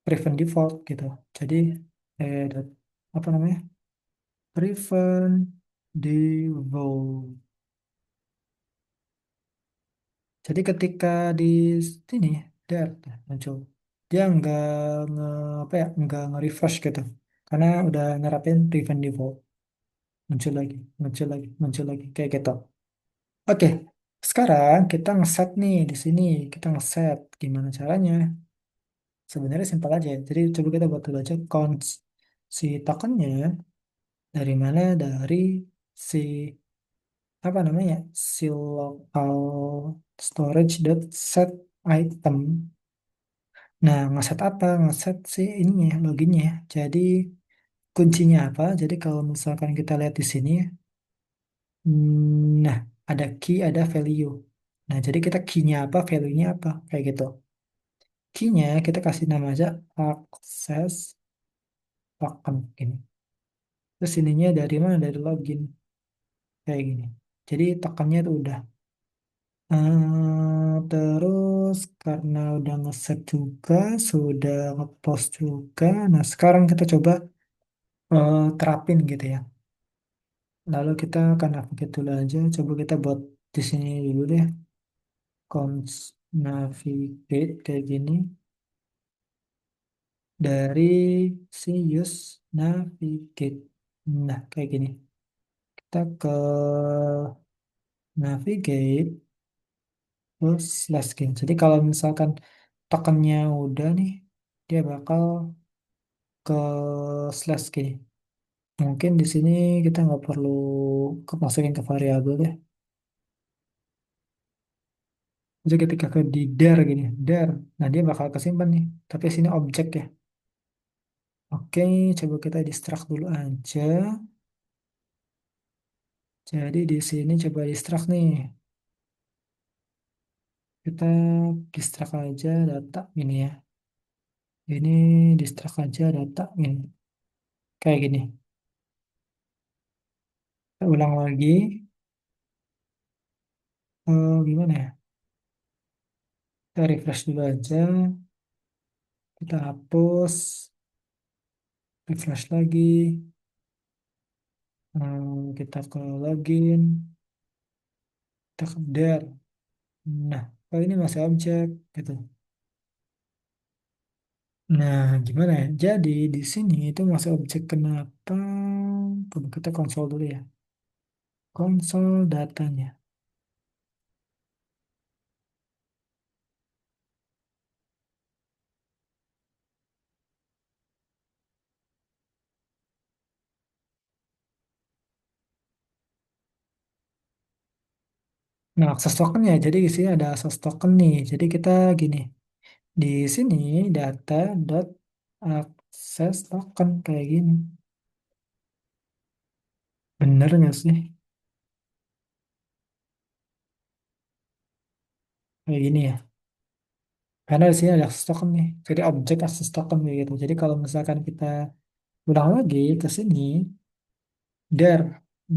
prevent default gitu. Jadi apa namanya? Prevent default. Jadi ketika di sini dia muncul, dia nggak nge apa ya, nggak nge-refresh gitu, karena udah nerapin prevent default. Muncul lagi, muncul lagi, muncul lagi, kayak gitu. Oke, sekarang kita ngeset nih di sini, kita ngeset gimana caranya? Sebenarnya simpel aja. Jadi coba kita buat dulu aja cons si tokennya dari mana, dari si apa namanya, si local storage dot set item. Nah, ngeset apa? Ngeset si ininya, loginnya. Jadi kuncinya apa? Jadi kalau misalkan kita lihat di sini, nah ada key, ada value. Nah, jadi kita key-nya apa, value-nya apa, kayak gitu. Key-nya kita kasih nama aja access token ini. Terus ininya dari mana? Dari login kayak gini. Jadi tokennya itu udah. Terus karena udah ngeset juga, sudah ngepost juga. Nah, sekarang kita coba terapin gitu ya. Lalu kita akan navigate dulu aja. Coba kita buat di sini dulu deh. Cons navigate kayak gini. Dari si use navigate. Nah, kayak gini. Kita ke navigate terus slash skin. Jadi kalau misalkan tokennya udah nih, dia bakal ke slash gini. Mungkin di sini kita nggak perlu masukin ke variabel deh. Jadi ketika ke di there gini, there, nah dia bakal kesimpan nih. Tapi sini objek ya. Oke, coba kita distract dulu aja. Jadi di sini coba distract nih. Kita distract aja data ini ya. Ini distract aja data ini. Kayak gini. Kita ulang lagi. Gimana ya? Kita refresh dulu aja. Kita hapus. Refresh lagi. Kita ke login. Kita ke there. Nah, kalau ini masih objek gitu. Nah, gimana ya? Jadi di sini itu masih objek kenapa? Coba kita konsol dulu ya. Konsol datanya. Nah, akses tokennya. Jadi di sini ada akses token nih. Jadi kita gini. Di sini data dot akses token kayak gini. Bener nggak sih? Kayak gini ya. Karena di sini ada akses token nih. Jadi objek akses token kayak gitu. Jadi kalau misalkan kita ulang lagi ke sini, there.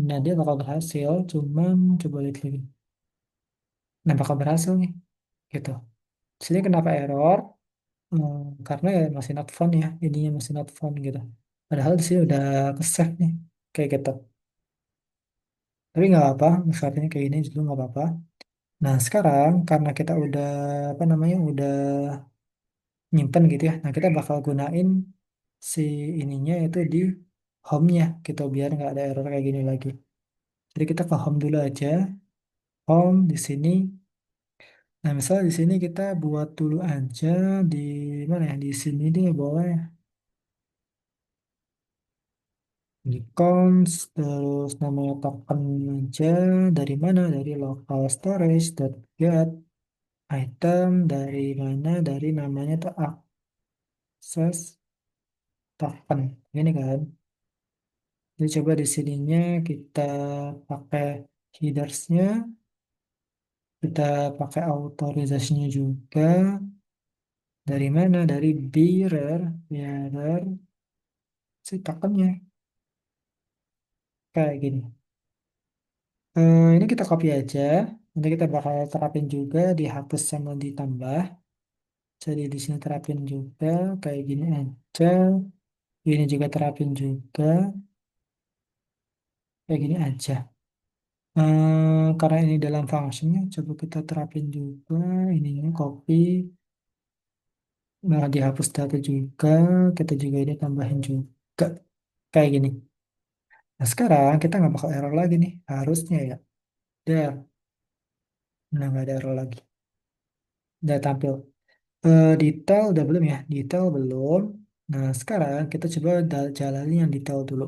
Nah, dia bakal berhasil. Cuman coba lihat lagi. Nah, bakal berhasil nih. Gitu. Sini kenapa error? Karena ya masih not found ya. Ininya masih not found gitu. Padahal di sini udah ke save nih. Kayak gitu. Tapi nggak apa-apa. Misalnya kayak gini juga nggak apa-apa. Nah, sekarang karena kita udah apa namanya udah nyimpen gitu ya. Nah, kita bakal gunain si ininya itu di home-nya gitu biar nggak ada error kayak gini lagi. Jadi kita ke home dulu aja. Home di sini. Nah, misalnya di sini kita buat dulu aja di mana ya? Di sini deh boleh di cons terus namanya token aja dari mana? Dari local storage get item dari mana? Dari namanya tuh access token. Ini kan. Jadi coba di sininya kita pakai headersnya, kita pakai authorization-nya juga. Dari mana? Dari bearer, bearer si tokennya kayak gini. Ini kita copy aja. Nanti kita bakal terapin juga dihapus sama ditambah. Jadi di sini terapin juga kayak gini aja. Ini juga terapin juga kayak gini aja. Karena ini dalam functionnya, coba kita terapin juga ininya copy. Nah, dihapus data juga, kita juga ini tambahin juga kayak gini. Nah, sekarang kita nggak bakal error lagi nih, harusnya ya. Udah, nah nggak ada error lagi. Udah tampil. Detail udah belum ya? Detail belum. Nah, sekarang kita coba jalanin yang detail dulu.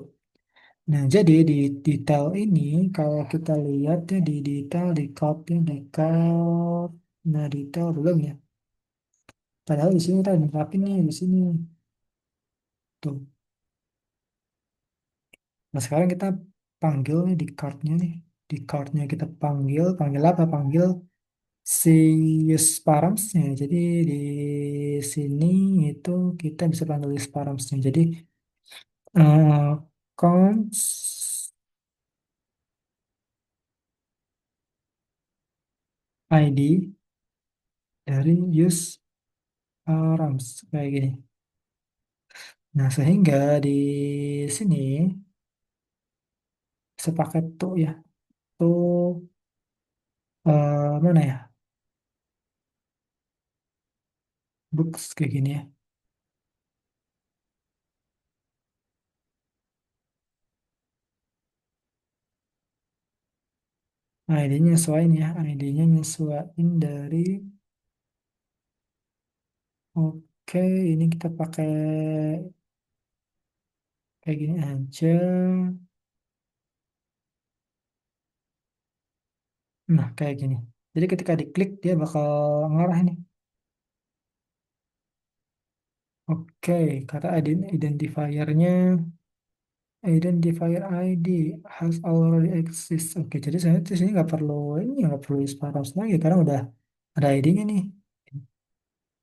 Nah, jadi di detail ini, kalau kita lihat ya di detail, di code, ya, di code. Nah, detail belum ya? Padahal di sini kita udah nerapin nih, di sini. Tuh. Nah, sekarang kita panggil nih di card-nya nih. Di card-nya kita panggil, panggil apa? Panggil si use params-nya. Jadi di sini itu kita bisa panggil use params-nya. Jadi cons ID dari use params kayak gini. Nah, sehingga di sini sepaket tuh ya, tuh mana ya? Books kayak gini ya. ID-nya nyesuaiin ya, ID-nya nyesuaiin dari oke, ini kita pakai kayak gini aja. Nah, kayak gini. Jadi ketika diklik dia bakal ngarah ini. Oke, kata identifiernya identifier ID has already exist. Oke, jadi saya di sini nggak perlu ini nggak perlu use params lagi karena udah ada ID-nya nih.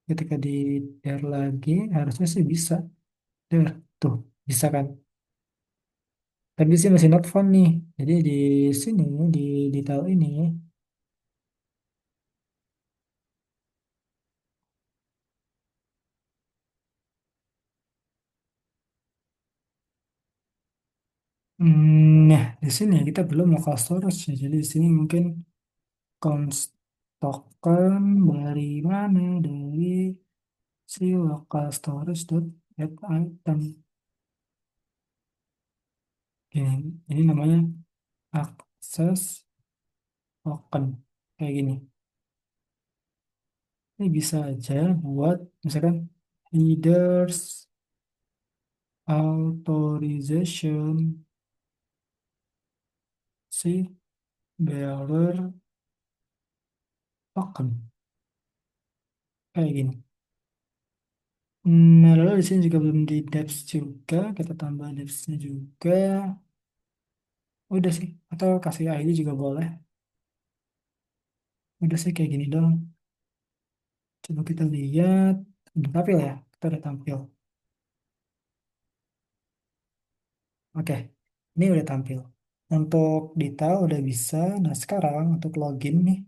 Ketika di share lagi harusnya sih bisa. Der, tuh bisa kan? Tapi sih masih not found nih. Jadi di sini di detail ini nah, di sini kita belum local storage ya. Jadi di sini mungkin const token dari mana? Dari si local storage dot get item. Ini namanya access token. Kayak gini. Ini bisa aja buat misalkan headers authorization si bearer token. Kayak gini. Nah, lalu di sini juga belum di depth juga. Kita tambah depth-nya juga. Udah sih. Atau kasih ID juga boleh. Udah sih kayak gini dong. Coba kita lihat. Udah tampil ya. Kita udah tampil. Oke. Ini udah tampil. Untuk detail udah bisa. Nah, sekarang untuk login nih.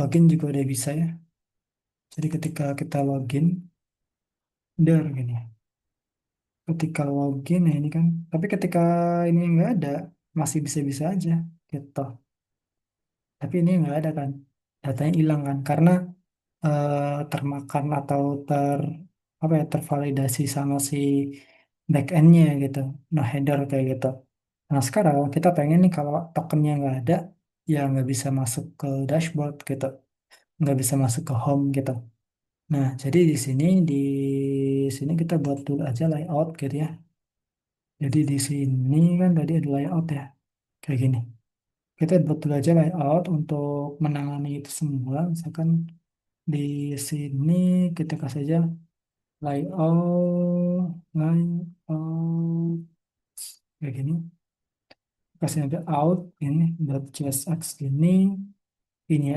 Login juga udah bisa ya. Jadi ketika kita login. Udah gini. Ketika login ya ini kan. Tapi ketika ini nggak ada. Masih bisa-bisa aja. Gitu. Tapi ini nggak ada kan. Datanya hilang kan. Karena termakan atau apa ya tervalidasi sama si backendnya gitu, nah header kayak gitu. Nah sekarang kita pengen nih kalau tokennya nggak ada, ya nggak bisa masuk ke dashboard gitu, nggak bisa masuk ke home gitu. Nah jadi di sini kita buat dulu aja layout gitu ya. Jadi di sini kan tadi ada layout ya kayak gini. Kita buat dulu aja layout untuk menangani itu semua. Misalkan di sini kita kasih aja layout kayak gini. Kasih aja out ini .csx ini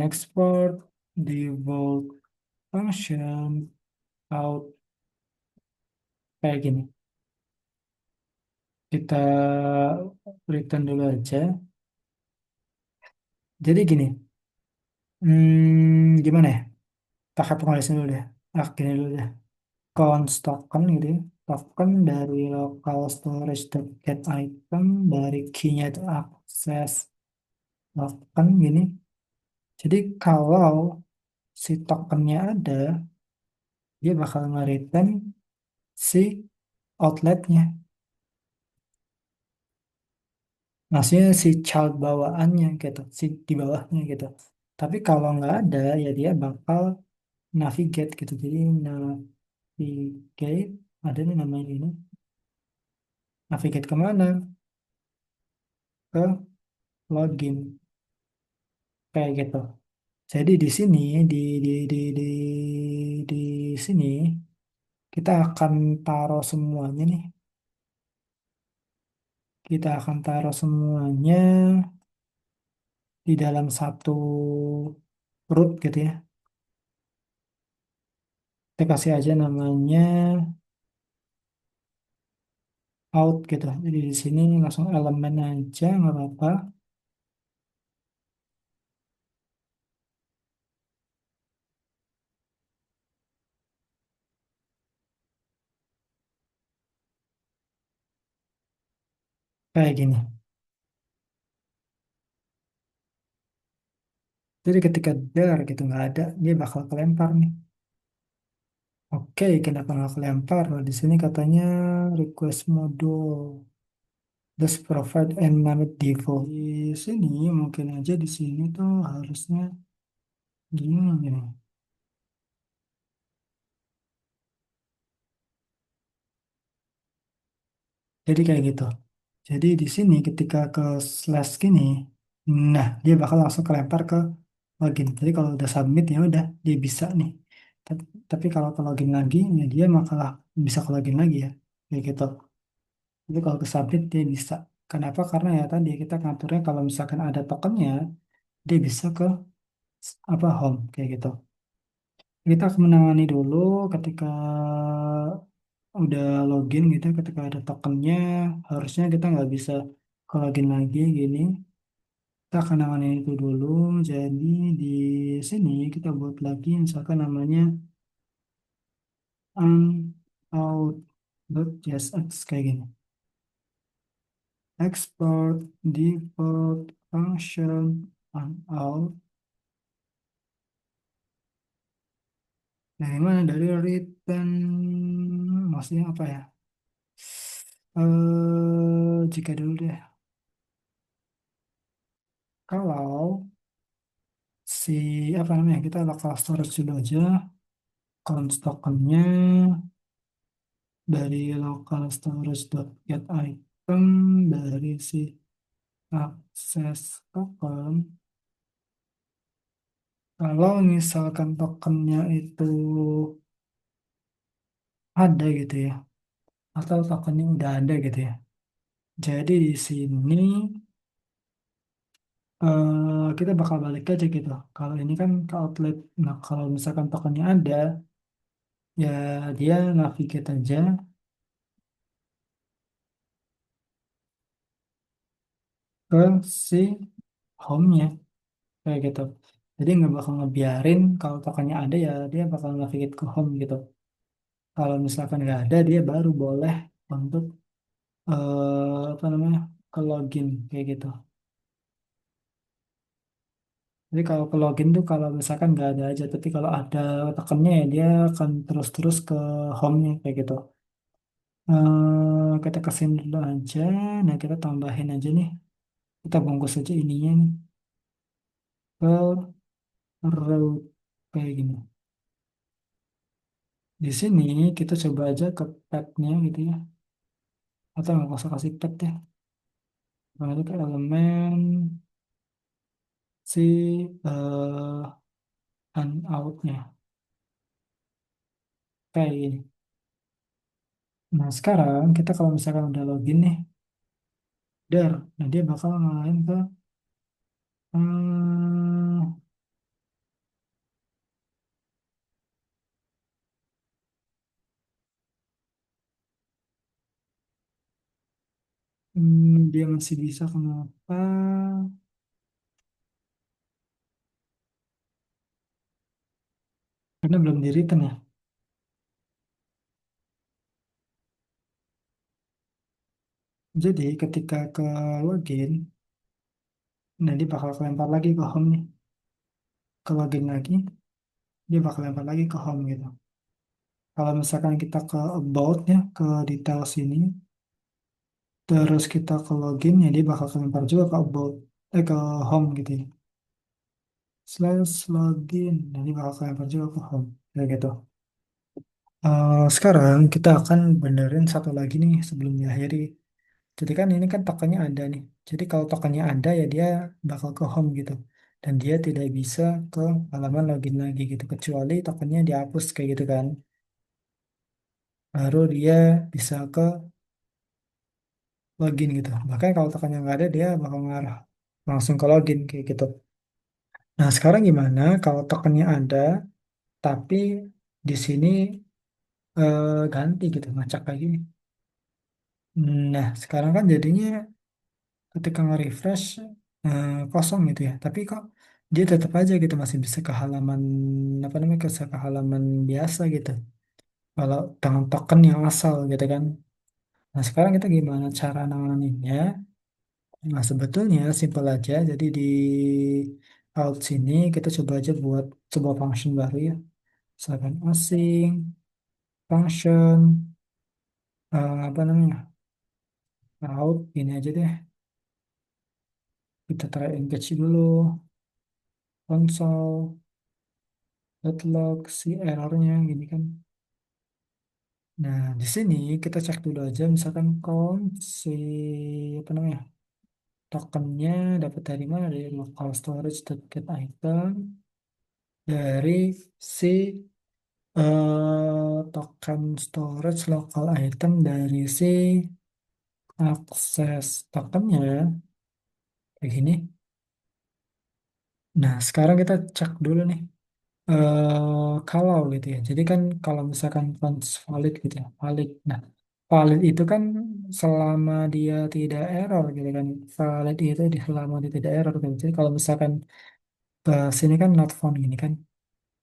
export default function out kayak gini. Kita return dulu aja. Jadi gini, gimana ya? Pakai pengalisan dulu deh. Gini dulu deh. Const token gitu ya. Token dari local storage get item dari key-nya itu access Token gini. Jadi kalau si tokennya ada, dia bakal nge-return si outletnya. Maksudnya si child bawaannya gitu, si di bawahnya gitu. Tapi kalau nggak ada, ya dia bakal navigate gitu. Jadi navigate, ada nih namanya ini. Navigate kemana? Ke login, kayak gitu. Jadi di sini, di sini, kita akan taruh semuanya nih. Kita akan taruh semuanya di dalam satu root gitu ya. Kita kasih aja namanya out gitu. Jadi di sini langsung elemen aja nggak apa-apa. Kayak gini. Jadi ketika there gitu nggak ada, dia bakal kelempar nih. Oke, kenapa nggak kelempar? Nah, di sini katanya request module. Just provide and manage default. Di sini mungkin aja di sini tuh harusnya gini. Jadi kayak gitu. Jadi di sini ketika ke slash gini, nah dia bakal langsung kelempar ke login. Jadi kalau udah submit ya udah dia bisa nih. Tapi kalau ke login lagi, ya dia malah bisa ke login lagi ya. Kayak gitu. Jadi kalau ke submit dia bisa. Kenapa? Karena ya tadi kita ngaturnya kalau misalkan ada tokennya, dia bisa ke apa home kayak gitu. Kita akan menangani dulu ketika udah login gitu, ketika ada tokennya, harusnya kita nggak bisa ke login lagi gini. Kita akan nangani itu dulu. Jadi di sini kita buat lagi misalkan namanya unout.jsx kayak gini. Export default function unout. Dari mana? Dari return. Maksudnya apa ya? Jika dulu deh. Kalau si apa namanya kita local storage dulu aja. Count tokennya dari local storage.get item dari si akses token. Kalau misalkan tokennya itu ada gitu ya, atau tokennya udah ada gitu ya. Jadi di sini kita bakal balik aja gitu. Kalau ini kan ke outlet. Nah, kalau misalkan tokennya ada, ya dia navigate aja ke si home-nya kayak gitu. Jadi nggak bakal ngebiarin kalau tokennya ada ya dia bakal navigate ke home gitu. Kalau misalkan nggak ada dia baru boleh untuk apa namanya ke login kayak gitu. Jadi kalau ke login tuh kalau misalkan nggak ada aja, tapi kalau ada tokennya ya dia akan terus-terus ke home-nya kayak gitu. Kita kasih dulu aja. Nah kita tambahin aja nih. Kita bungkus aja ininya nih ke root kayak gini. Di sini kita coba aja ke path-nya gitu ya. Atau nggak usah kasih path ya. Lalu ke elemen si out-nya. Kayak gini. Nah sekarang kita kalau misalkan udah login nih, nah dia bakal ngalahin ke hmm, dia masih bisa kenapa? Karena belum di return ya. Jadi ketika ke login, Nah, dia bakal kelempar lagi ke home nih. Ke login lagi, dia bakal lempar lagi ke home gitu. Kalau misalkan kita ke about ya, ke detail sini, terus kita ke login ya dia bakal kelempar juga ke about, ke home gitu ya. Slash login, nah dia bakal kelempar juga ke home. Kayak gitu. Sekarang kita akan benerin satu lagi nih sebelum diakhiri. Jadi kan ini kan tokennya ada nih. Jadi kalau tokennya ada ya dia bakal ke home gitu. Dan dia tidak bisa ke halaman login lagi gitu. Kecuali tokennya dihapus kayak gitu kan. Baru dia bisa ke login gitu. Bahkan kalau tokennya nggak ada dia bakal ngarah langsung ke login kayak gitu. Nah sekarang gimana kalau tokennya ada tapi di sini ganti gitu ngacak lagi. Nah sekarang kan jadinya ketika nge-refresh kosong gitu ya. Tapi kok dia tetap aja gitu masih bisa ke halaman apa namanya ke halaman biasa gitu. Kalau dengan token yang asal gitu kan. Nah sekarang kita gimana cara nanganinnya? Nah sebetulnya simpel aja. Jadi di out sini kita coba aja buat sebuah function baru ya. Misalkan async function apa namanya out ini aja deh. Kita try engage dulu console log si errornya gini kan. Nah, di sini kita cek dulu aja misalkan count si apa namanya tokennya dapat dari mana dari local storage get item dari si token storage local item dari si akses tokennya kayak gini. Nah, sekarang kita cek dulu nih kalau gitu ya. Jadi kan kalau misalkan funds valid gitu ya, valid. Nah, valid itu kan selama dia tidak error gitu kan. Valid itu selama dia tidak error gitu. Jadi kalau misalkan ke sini kan not found gini kan,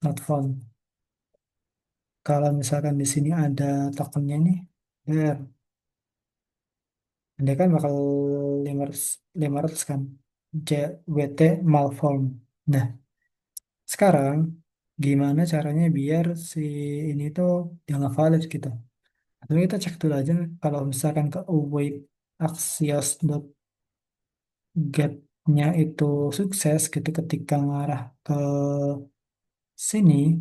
not found. Kalau misalkan di sini ada tokennya nih, there, dia kan bakal 500, 500 kan, JWT malform. Nah, sekarang gimana caranya biar si ini tuh jangan valid gitu. Tapi kita cek dulu aja kalau misalkan ke await axios.get-nya itu sukses gitu ketika ngarah ke sini.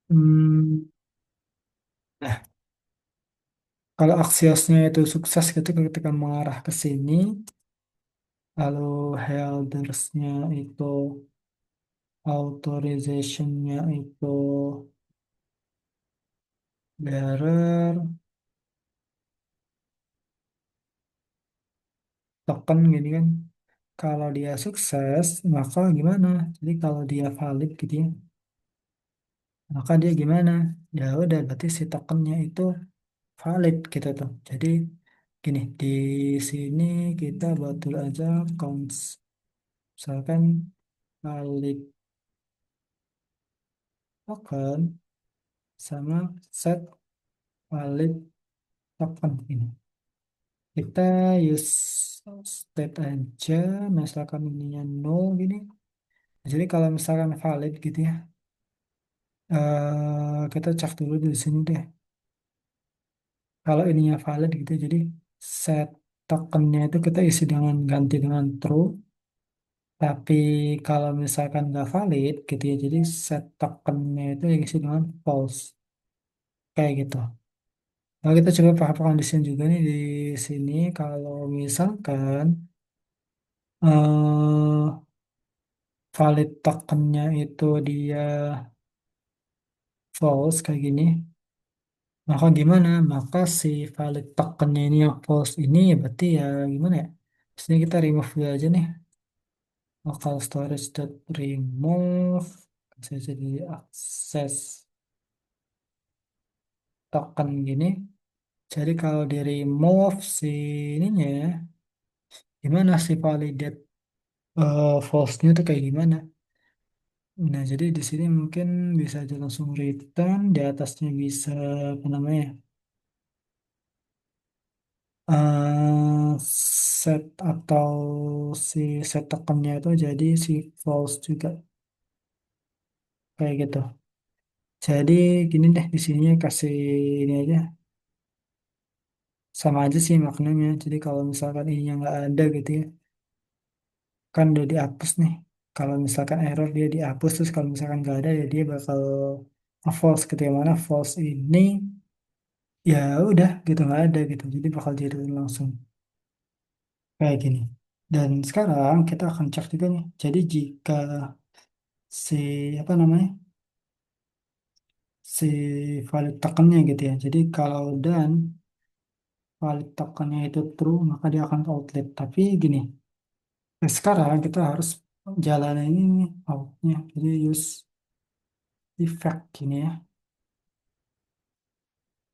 hmm, nah, kalau axiosnya itu sukses gitu ketika mengarah ke sini, lalu headersnya itu authorizationnya itu bearer token gini kan. Kalau dia sukses, maka gimana? Jadi kalau dia valid gitu ya, maka dia gimana? Ya udah berarti si tokennya itu valid gitu tuh. Jadi gini, di sini kita buat dulu aja cons misalkan valid token sama set valid token ini. Kita use state aja, misalkan ininya null gini. Jadi kalau misalkan valid gitu ya, kita cek dulu di sini deh. Kalau ininya valid gitu, jadi set tokennya itu kita isi dengan ganti dengan true. Tapi kalau misalkan nggak valid gitu ya, jadi set tokennya itu yang isi dengan false kayak gitu. Nah, kita coba pakai desain juga nih di sini. Kalau misalkan eh, valid tokennya itu dia false kayak gini, maka gimana? Maka si valid tokennya ini yang false ini ya berarti ya gimana ya? Sini kita remove dulu aja nih. Local storage dot remove. Bisa jadi akses token gini. Jadi kalau di remove si ininya, gimana sih validate false-nya tuh kayak gimana? Nah, jadi di sini mungkin bisa aja langsung return, di atasnya bisa apa namanya? Set atau si set tokennya itu jadi si false juga kayak gitu. Jadi gini deh di sini kasih ini aja sama aja sih maknanya. Jadi kalau misalkan ininya nggak ada gitu ya, kan udah dihapus nih. Kalau misalkan error dia dihapus terus kalau misalkan nggak ada ya dia bakal false ketika mana false ini ya udah gitu nggak ada gitu. Jadi bakal jadi langsung kayak gini. Dan sekarang kita akan cek juga nih. Jadi jika si apa namanya si valid tokennya gitu ya. Jadi kalau dan valid tokennya itu true maka dia akan outlet. Tapi gini, sekarang kita harus jalanin ini nih, outnya. Jadi use effect gini ya.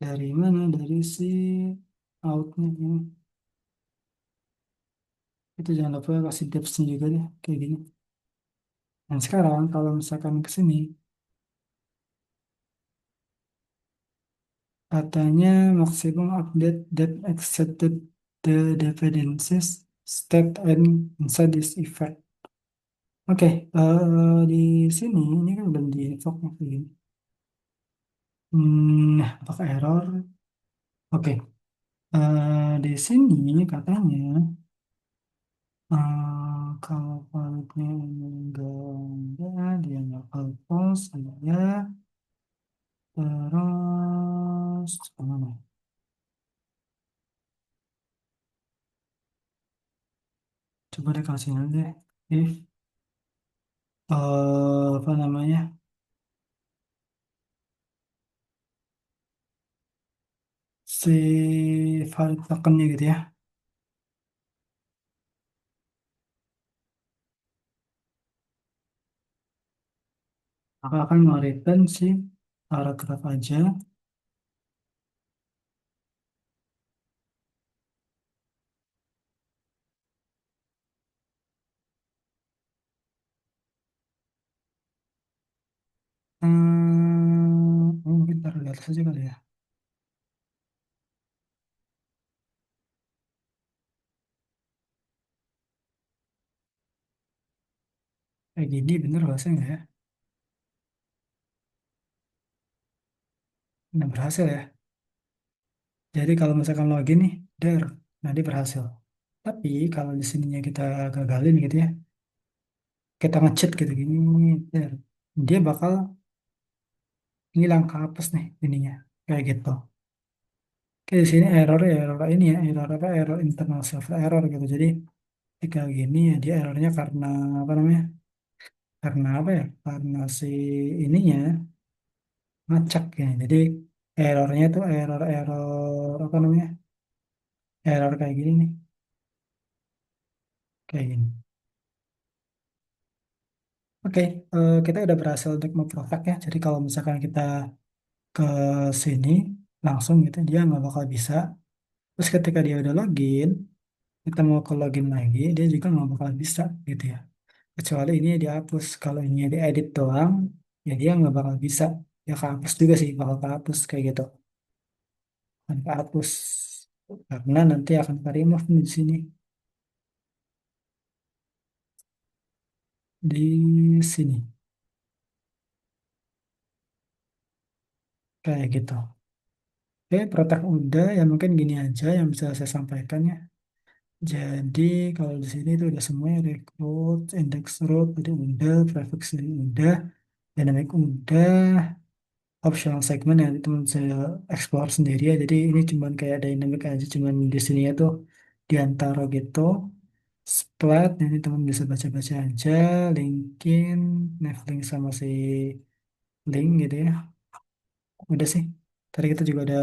Dari mana? Dari si outnya ini. Itu jangan lupa kasih depth-nya juga deh kayak gini. Dan sekarang kalau misalkan ke sini katanya maksimum update that accepted the dependencies state and inside this effect. Oke, di sini ini kan belum di invoke nih, kayak gini. Apakah error? Oke, di sini katanya kalau validnya ini enggak ada, dia nggak false, ya. Terus mana? Coba deh kasih aja if apa namanya si valid tokennya gitu ya. Maka akan nge-return si paragraf aja. Mungkin taruh di atas aja kali ya. Kayak gini bener bahasa nggak ya? Nah, berhasil ya. Jadi kalau misalkan login nih, der, nanti berhasil. Tapi kalau di sininya kita gagalin gitu ya, kita nge-cheat gitu gini, der, dia bakal ngilang kehapus nih ininya, kayak gitu. Kayak di sini error ini ya, error apa, error internal server error gitu. Jadi ketika gini ya dia errornya karena apa namanya? Karena apa ya? Karena si ininya ngacak ya. Jadi errornya tuh error apa namanya? Error kayak gini nih, kayak gini. Oke, kita udah berhasil untuk memprofek ya. Jadi kalau misalkan kita ke sini langsung gitu, dia nggak bakal bisa. Terus ketika dia udah login, kita mau ke login lagi, dia juga nggak bakal bisa gitu ya. Kecuali ini dihapus. Kalau ini diedit doang, ya dia nggak bakal bisa. Ya kehapus juga sih, bakal kehapus kayak gitu. Akan kehapus. Karena nanti akan ke remove nih di sini. Di sini. Kayak gitu. Oke, Protect udah. Ya mungkin gini aja yang bisa saya sampaikan ya. Jadi kalau di sini itu udah semuanya rekrut, index root udah, prefix udah, dynamic udah, optional segment ya itu saya explore sendiri ya. Jadi ini cuman kayak dynamic aja, cuman di sini tuh diantara gitu. Splat, ini teman bisa baca-baca aja, linkin, link sama si link gitu ya. Udah sih. Tadi kita juga udah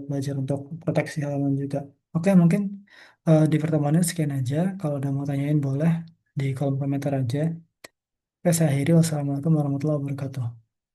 belajar untuk proteksi halaman juga. Oke, mungkin di pertemuan ini sekian aja. Kalau udah mau tanyain boleh di kolom komentar aja. Oke, saya akhiri. Wassalamualaikum warahmatullahi wabarakatuh.